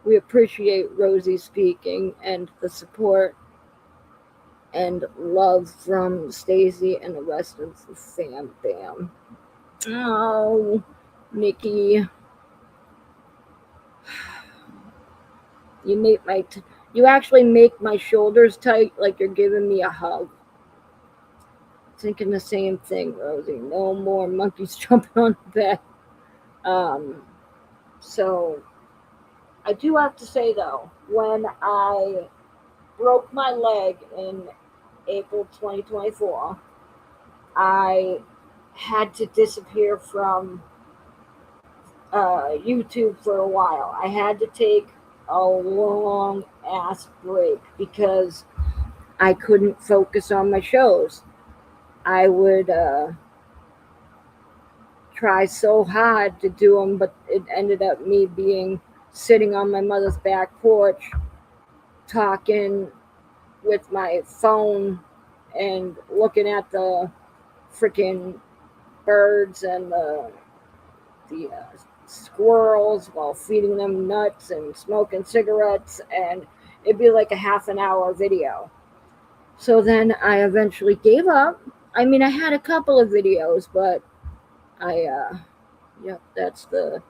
S1: We appreciate Rosie speaking and the support and love from Stacy and the rest of the fam bam. Oh, Nikki, you actually make my shoulders tight like you're giving me a hug. Thinking the same thing, Rosie. No more monkeys jumping on the bed. Um, so I do have to say though, when I broke my leg in April 2024, I had to disappear from YouTube for a while. I had to take a long ass break because I couldn't focus on my shows. I would try so hard to do them, but it ended up me being sitting on my mother's back porch talking with my phone and looking at the freaking birds and the squirrels while feeding them nuts and smoking cigarettes, and it'd be like a half an hour video. So then I eventually gave up. I mean, I had a couple of videos, but yep, that's the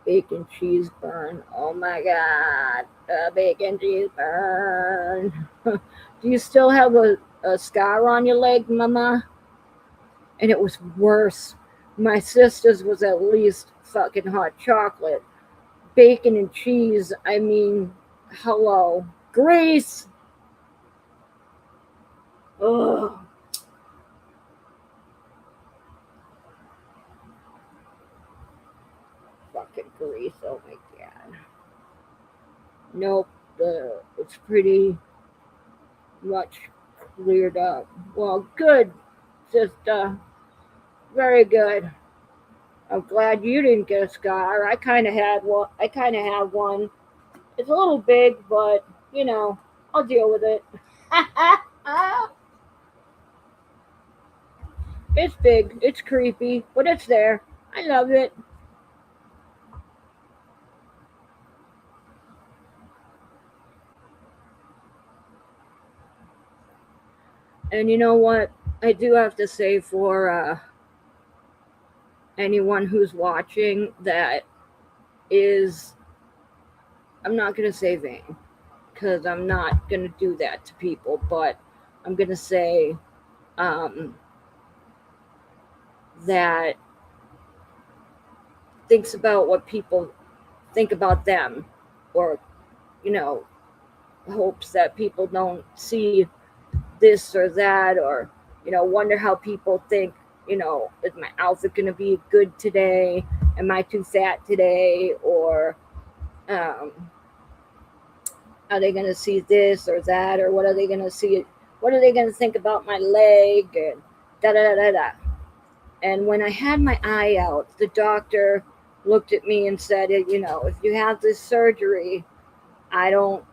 S1: bacon cheese burn. Oh my God, the bacon cheese burn. Do you still have a scar on your leg, Mama? And it was worse. My sister's was at least fucking hot chocolate. Bacon and cheese, I mean, hello. Grease! Ugh. Fucking grease, oh my God. Nope, it's pretty much cleared up. Well, good, sister. Very good. I'm glad you didn't get a scar. I kind of had one. I kind of have one. It's a little big, but I'll deal with it. It's big. It's creepy, but it's there. I love it. And you know what? I do have to say for anyone who's watching that is, I'm not going to say vain because I'm not going to do that to people, but I'm going to say um, that thinks about what people think about them, or, you know, hopes that people don't see this or that, or, wonder how people think, is my outfit going to be good today? Am I too fat today? Or um, are they going to see this or that? Or what are they going to see? What are they going to think about my leg? And da da da da da. And when I had my eye out, the doctor looked at me and said, if you have this surgery, I don't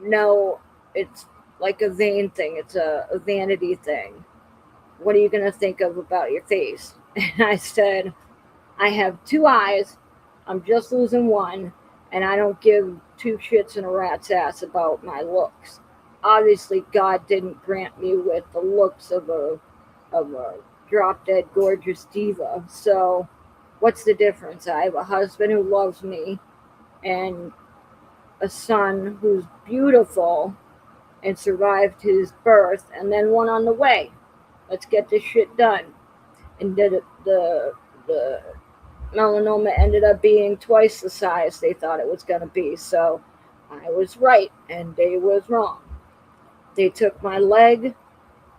S1: know, it's like a vain thing, it's a vanity thing. What are you going to think of about your face? And I said, I have two eyes, I'm just losing one, and I don't give two shits in a rat's ass about my looks. Obviously, God didn't grant me with the looks of a drop dead gorgeous diva. So, what's the difference? I have a husband who loves me and a son who's beautiful and survived his birth, and then one on the way. Let's get this shit done. And the melanoma ended up being twice the size they thought it was going to be. So I was right and they was wrong. They took my leg,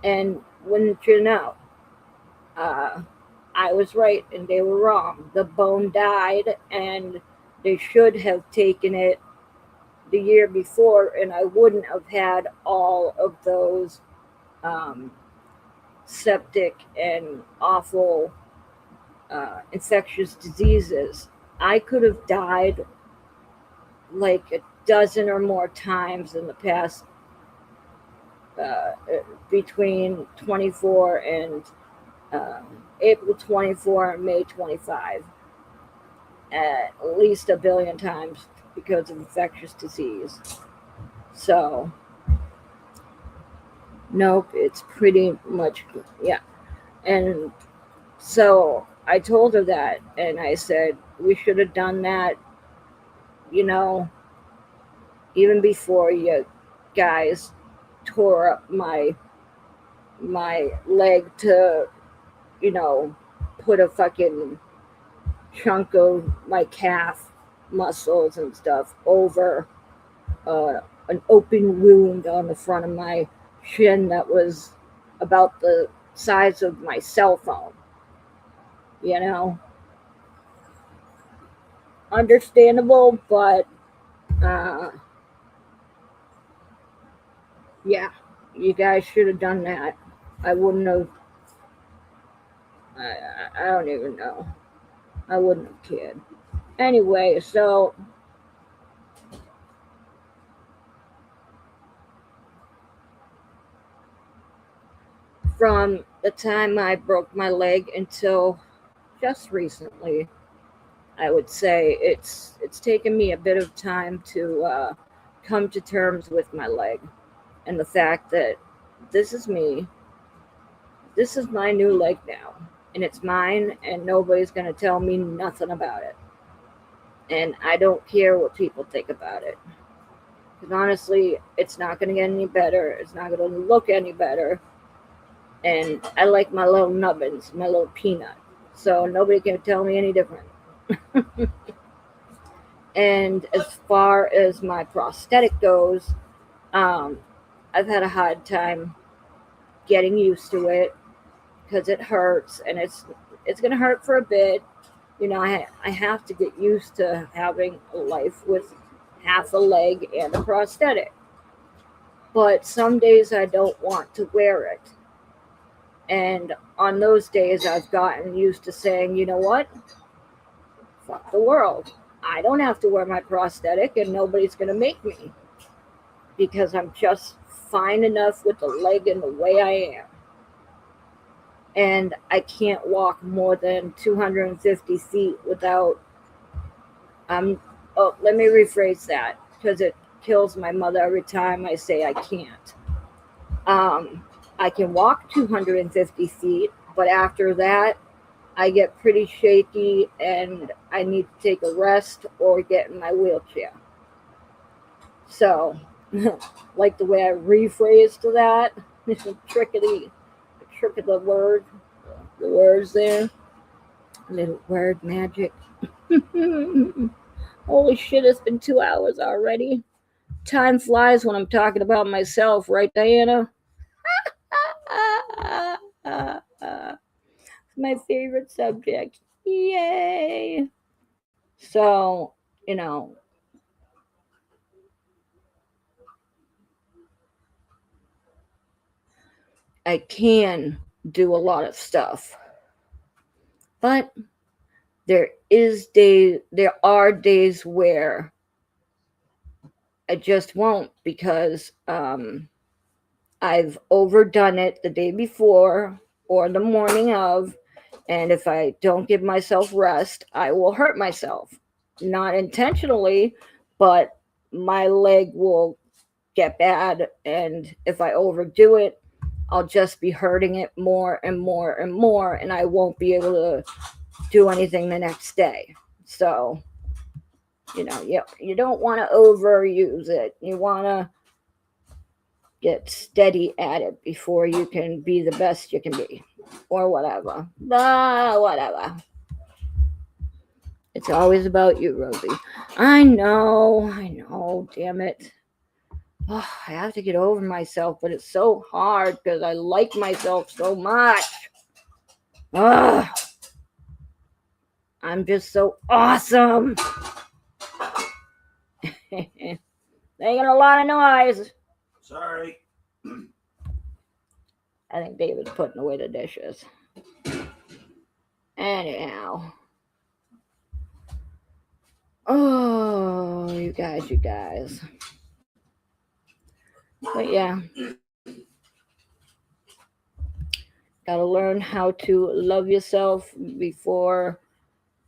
S1: and wouldn't you know, uh, I was right and they were wrong. The bone died, and they should have taken it the year before, and I wouldn't have had all of those um, septic and awful infectious diseases. I could have died like a dozen or more times in the past uh, between 24 and April 24 and May 25, at least a billion times because of infectious disease. So, nope, it's pretty much, yeah. And so I told her that, and I said, we should have done that, you know, even before you guys tore up my leg to, you know, put a fucking chunk of my calf muscles and stuff over an open wound on the front of my shin that was about the size of my cell phone. You know, understandable, but uh, yeah, you guys should have done that. I wouldn't have. I don't even know. I wouldn't have cared. Anyway, so from the time I broke my leg until just recently, I would say it's taken me a bit of time to come to terms with my leg and the fact that this is me. This is my new leg now, and it's mine, and nobody's gonna tell me nothing about it. And I don't care what people think about it. Because honestly, it's not gonna get any better. It's not gonna look any better. And I like my little nubbins, my little peanut. So nobody can tell me any different. And as far as my prosthetic goes, um, I've had a hard time getting used to it because it hurts, and it's gonna hurt for a bit. You know, I have to get used to having a life with half a leg and a prosthetic. But some days I don't want to wear it. And on those days, I've gotten used to saying, you know what? Fuck the world. I don't have to wear my prosthetic, and nobody's going to make me because I'm just fine enough with the leg and the way I am. And I can't walk more than 250 feet without. Oh, let me rephrase that because it kills my mother every time I say I can't. Um, I can walk 250 feet, but after that, I get pretty shaky and I need to take a rest or get in my wheelchair. So, like the way I rephrased that, trickety, trick of the words there, little word magic. Holy shit, it's been 2 hours already. Time flies when I'm talking about myself, right, Diana? My favorite subject. Yay! So, you know, I can do a lot of stuff, but there are days where I just won't because I've overdone it the day before or the morning of, and if I don't give myself rest, I will hurt myself. Not intentionally, but my leg will get bad, and if I overdo it, I'll just be hurting it more and more and more, and I won't be able to do anything the next day. So, you don't want to overuse it. You want to get steady at it before you can be the best you can be, or whatever. Whatever. It's always about you, Rosie. I know, damn it. Oh, I have to get over myself, but it's so hard because I like myself so much. Ugh, I'm just so awesome. Making a lot of noise.
S3: Sorry.
S1: I think David's putting away the dishes. Anyhow. Oh, you guys. But yeah. Gotta learn how to love yourself before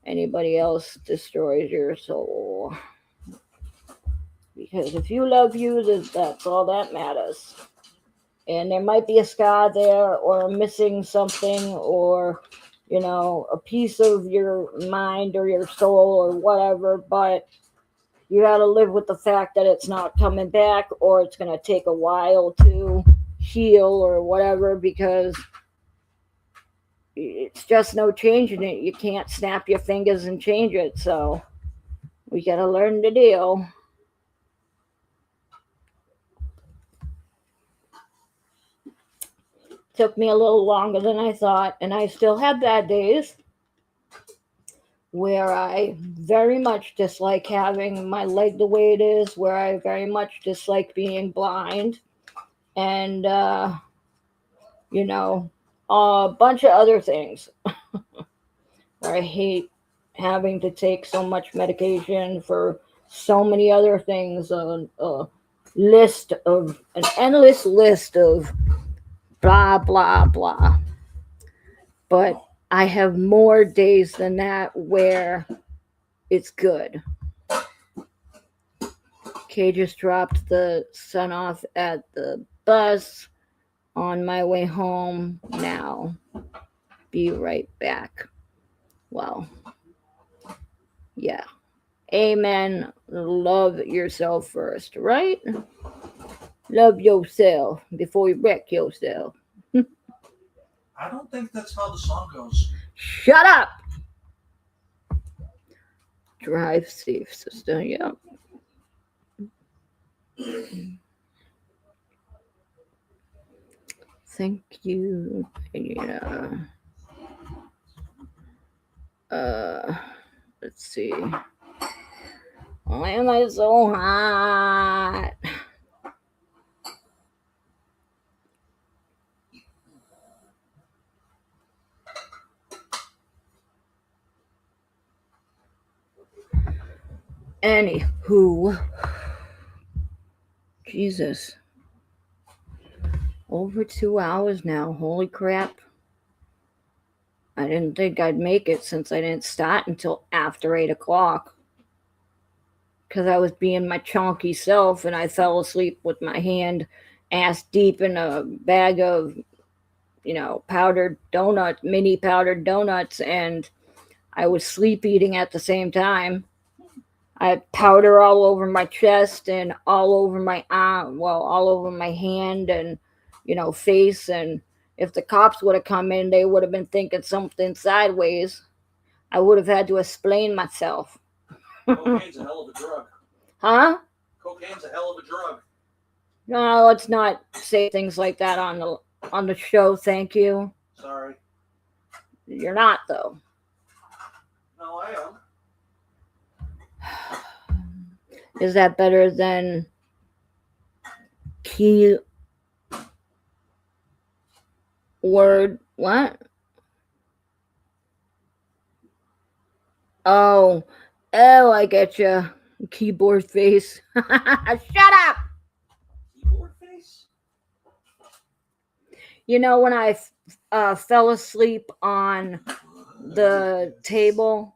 S1: anybody else destroys your soul. Because if you love you, that's all that matters. And there might be a scar there, or missing something, or a piece of your mind or your soul or whatever, but you got to live with the fact that it's not coming back, or it's going to take a while to heal or whatever, because it's just no changing it. You can't snap your fingers and change it, so we got to learn the deal. Took me a little longer than I thought, and I still have bad days where I very much dislike having my leg the way it is, where I very much dislike being blind, and, a bunch of other things where I hate having to take so much medication for so many other things. An endless list of blah, blah, blah. But I have more days than that where it's good. Kay just dropped the son off at the bus on my way home now. Be right back. Well, yeah. Amen. Love yourself first, right? Love yourself before you wreck yourself.
S3: I don't think that's how the song goes.
S1: Shut up! Drive safe, sister. Yeah. Thank you. Yeah. Let's see. Why am I so hot? Anywho, Jesus, over 2 hours now. Holy crap. I didn't think I'd make it since I didn't start until after 8 o'clock. Because I was being my chonky self and I fell asleep with my hand ass deep in a bag of, powdered donuts, mini powdered donuts, and I was sleep eating at the same time. I had powder all over my chest and all over my arm, all over my hand and, face. And if the cops would have come in, they would have been thinking something sideways. I would have had to explain myself.
S3: Cocaine's a hell of a drug.
S1: Huh?
S3: Cocaine's a hell of a drug.
S1: No, let's not say things like that on the show. Thank you.
S3: Sorry.
S1: You're not, though.
S3: No, I am.
S1: Is that better than key word? What? Oh, I get you. Keyboard face. Shut up.
S3: Keyboard face?
S1: When I fell asleep on the table,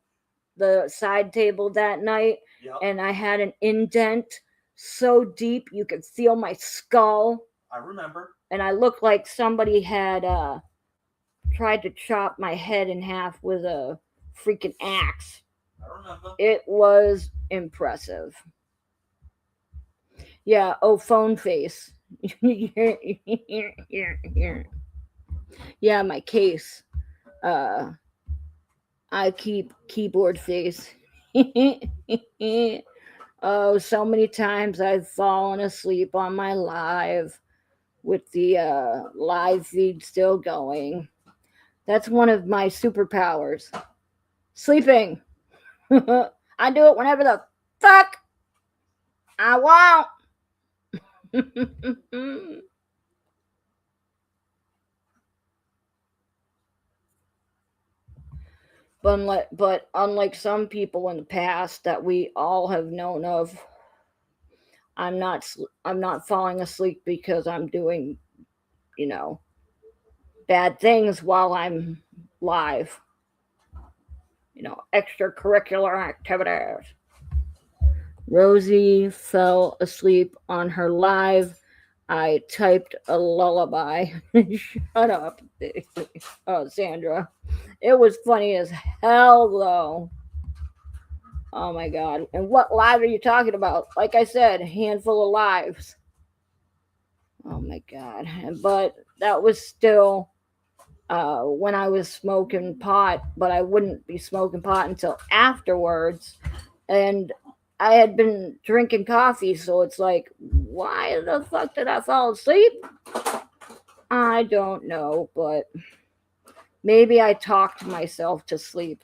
S1: the side table that night,
S3: yep.
S1: And I had an indent so deep you could feel my skull.
S3: I remember.
S1: And I looked like somebody had tried to chop my head in half with a freaking axe.
S3: I remember.
S1: It was impressive. Yeah, phone face. Yeah, my case. I keep keyboard face. Oh, so many times I've fallen asleep on my live with the live feed still going. That's one of my superpowers. Sleeping. I do it whenever the fuck I want. But unlike some people in the past that we all have known of, I'm not falling asleep because I'm doing, you know, bad things while I'm live. Extracurricular activities. Rosie fell asleep on her live. I typed a lullaby. Shut up, Sandra. It was funny as hell, though. Oh my god. And what live are you talking about? Like I said, a handful of lives. Oh my god. But that was still when I was smoking pot, but I wouldn't be smoking pot until afterwards. And I had been drinking coffee, so it's like, why the fuck did I fall asleep? I don't know, but maybe I talked myself to sleep.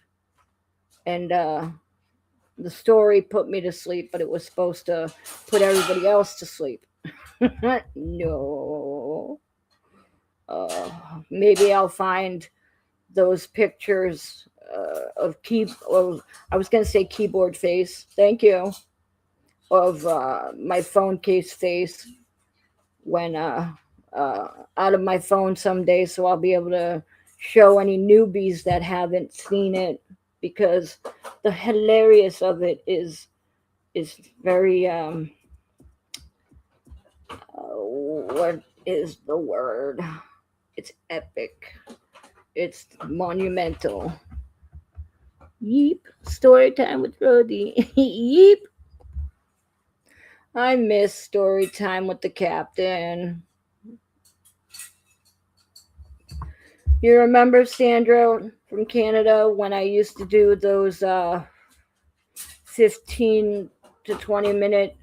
S1: And the story put me to sleep, but it was supposed to put everybody else to sleep. No. Maybe I'll find those pictures I was going to say keyboard face. Thank you. Of my phone case face when out of my phone someday, so I'll be able to show any newbies that haven't seen it, because the hilarious of it is very what is the word? It's epic. It's monumental. Yeep. Story time with Rody. Yeep. I miss story time with the captain. You remember, Sandra, from Canada, when I used to do those 15 to 20 minute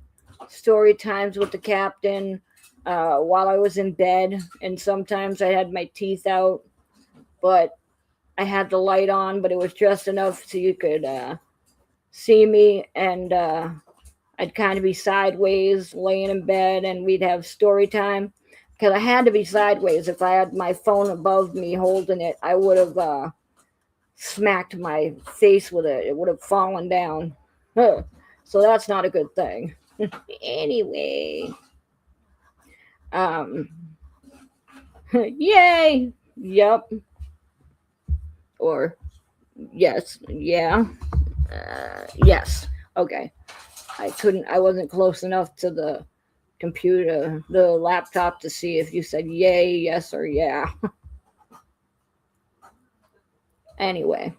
S1: story times with the captain while I was in bed, and sometimes I had my teeth out, but I had the light on, but it was just enough so you could see me, and I'd kind of be sideways laying in bed, and we'd have story time, because I had to be sideways. If I had my phone above me holding it, I would have smacked my face with it. It would have fallen down. So that's not a good thing. Anyway, um, yay, yep, or yes, yeah, yes. Okay, I wasn't close enough to the computer, the laptop, to see if you said yay, yes, or yeah. Anyway,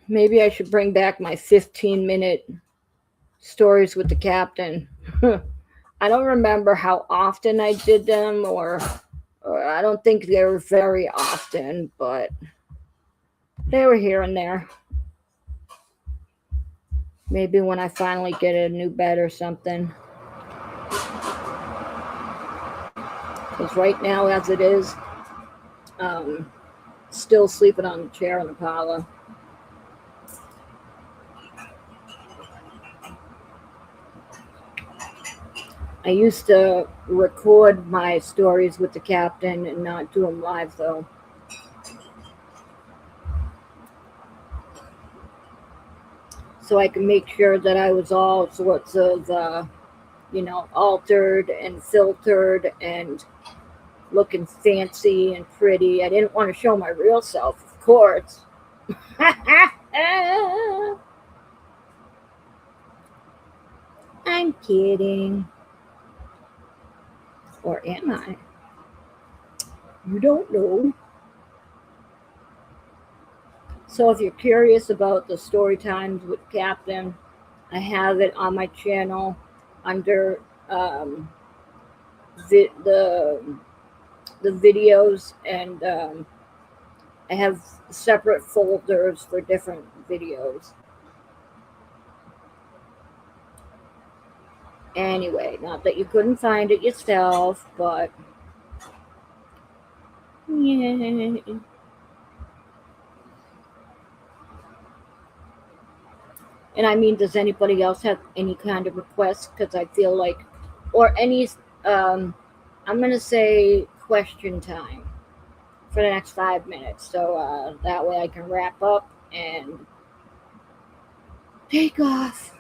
S1: maybe I should bring back my 15-minute stories with the captain. I don't remember how often I did them, or I don't think they were very often, but they were here and there. Maybe when I finally get a new bed or something. Because right now, as it is, still sleeping on the chair in the parlor. I used to record my stories with the captain and not do them live, though. So I can make sure that I was all sorts of, altered and filtered and looking fancy and pretty. I didn't want to show my real self, of course. I'm kidding. Or am I? You don't know. So if you're curious about the story times with Captain, I have it on my channel under the videos, and I have separate folders for different videos. Anyway, not that you couldn't find it yourself, but yay. And I mean, does anybody else have any kind of requests? Because I feel like, or any, I'm going to say question time for the next 5 minutes. So that way I can wrap up and take off.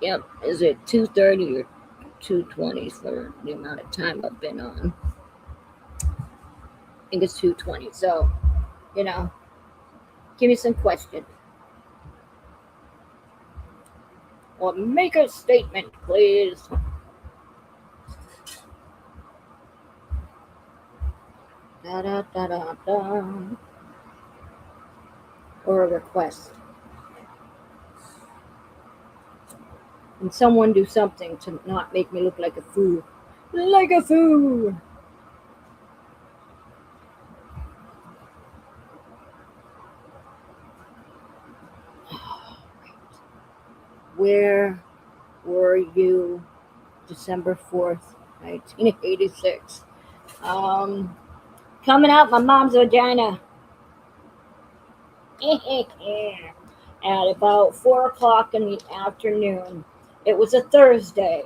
S1: Yep, is it 2:30 or 2:20 for the amount of time I've been on? I think it's 2:20. So, you know, give me some questions. Or make a statement, please. Da da da da da. Or a request. And someone do something to not make me look like a fool. Like a fool! Where were you December 4th, 1986? Coming out my mom's vagina. At about 4 o'clock in the afternoon. It was a Thursday,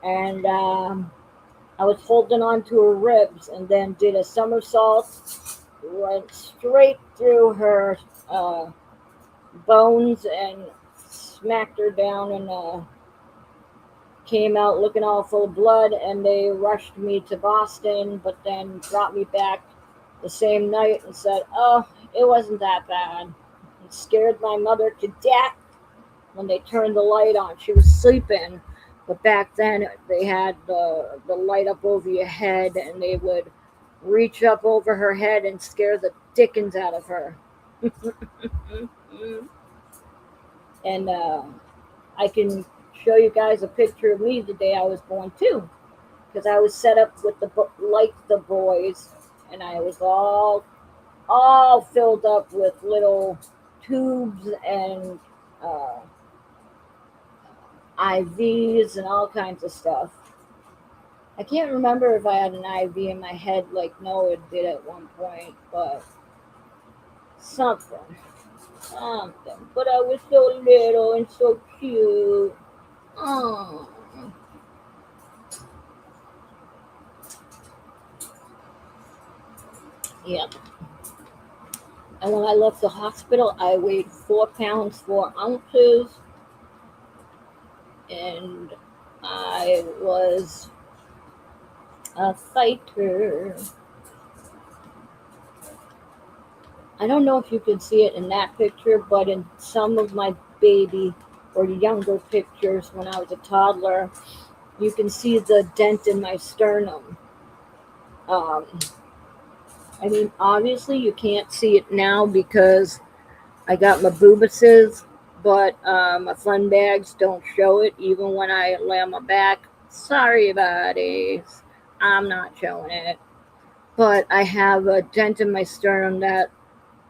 S1: and I was holding on to her ribs and then did a somersault, went straight through her bones and smacked her down, and came out looking all full of blood, and they rushed me to Boston, but then brought me back the same night and said, oh, it wasn't that bad. It scared my mother to death when they turned the light on. She was sleeping, but back then they had the light up over your head, and they would reach up over her head and scare the dickens out of her. And I can show you guys a picture of me the day I was born too, because I was set up with like the boys, and I was all filled up with little tubes and IVs and all kinds of stuff. I can't remember if I had an IV in my head like Noah did at one point, but something. But I was so little and so cute. Oh. Yeah. And when I left the hospital, I weighed 4 pounds 4 ounces, and I was a fighter. I don't know if you can see it in that picture, but in some of my baby or younger pictures when I was a toddler, you can see the dent in my sternum. I mean, obviously you can't see it now because I got my boobuses, but my fun bags don't show it even when I lay on my back. Sorry, buddies. I'm not showing it. But I have a dent in my sternum that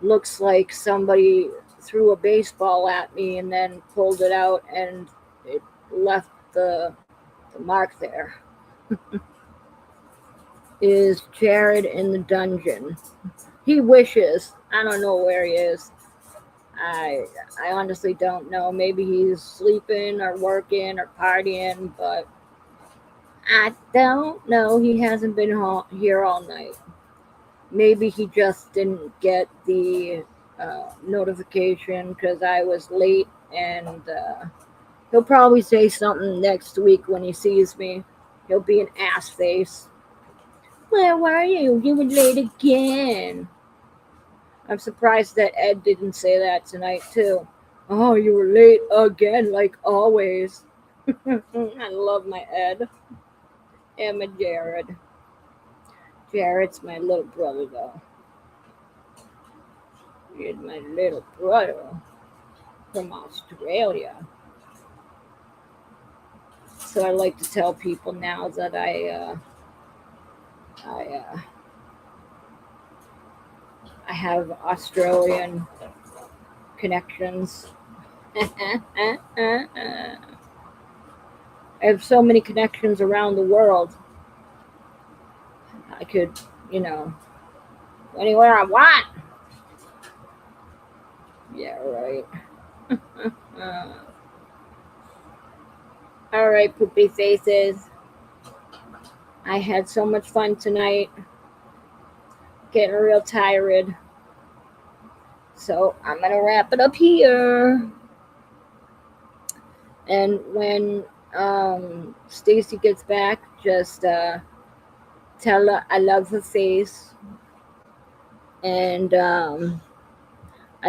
S1: looks like somebody threw a baseball at me and then pulled it out, and it left the mark there. Is Jared in the dungeon? He wishes. I don't know where he is. I honestly don't know. Maybe he's sleeping or working or partying, but I don't know. He hasn't been here all night. Maybe he just didn't get the notification because I was late, and he'll probably say something next week when he sees me. He'll be an ass face. Where were you? You were late again. I'm surprised that Ed didn't say that tonight, too. Oh, you were late again, like always. I love my Ed. And my Jared. Jared's my little brother, though. He's my little brother from Australia. So I like to tell people now that I have Australian connections. I have so many connections around the world. I could, anywhere I want. Yeah, right. All right, poopy faces. I had so much fun tonight. Getting real tired. So I'm going to wrap it up here. And when Stacy gets back, just tell her I love her face. And I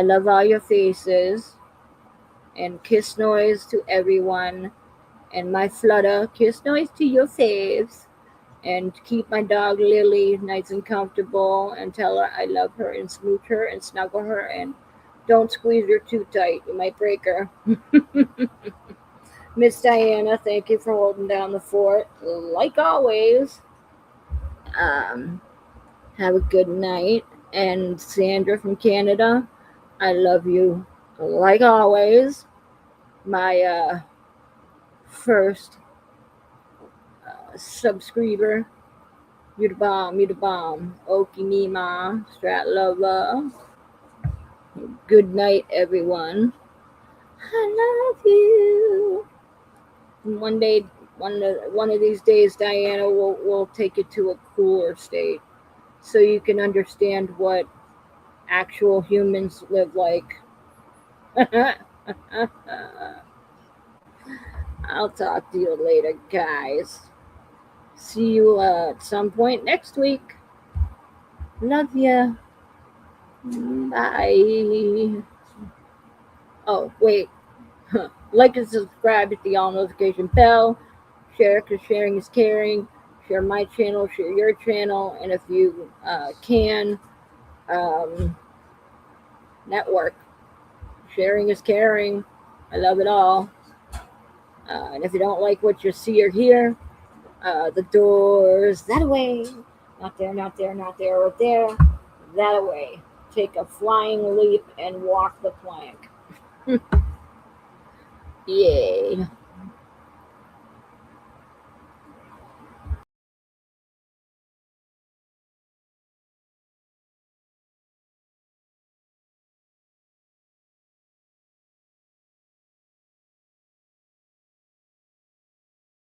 S1: love all your faces. And kiss noise to everyone. And my flutter, kiss noise to your faves. And keep my dog Lily nice and comfortable. And tell her I love her and smooch her and snuggle her. And don't squeeze her too tight. You might break her. Miss Diana, thank you for holding down the fort. Like always. Um, have a good night. And Sandra from Canada, I love you like always. My first subscriber. You the bomb, you the bomb. Okie Nima, Strat Lover. Good night, everyone. I love you. And one day, one of these days, Diana will take you to a cooler state, so you can understand what actual humans live like. I'll talk to you later, guys. See you at some point next week. Love ya. Bye. Oh, wait. Like and subscribe, hit the all notification bell. Share, because sharing is caring. Share my channel, share your channel, and if you can, network. Sharing is caring. I love it all. And if you don't like what you see or hear, the doors that way. Not there, not there, not there, or there. That way. Take a flying leap and walk the plank. Yay.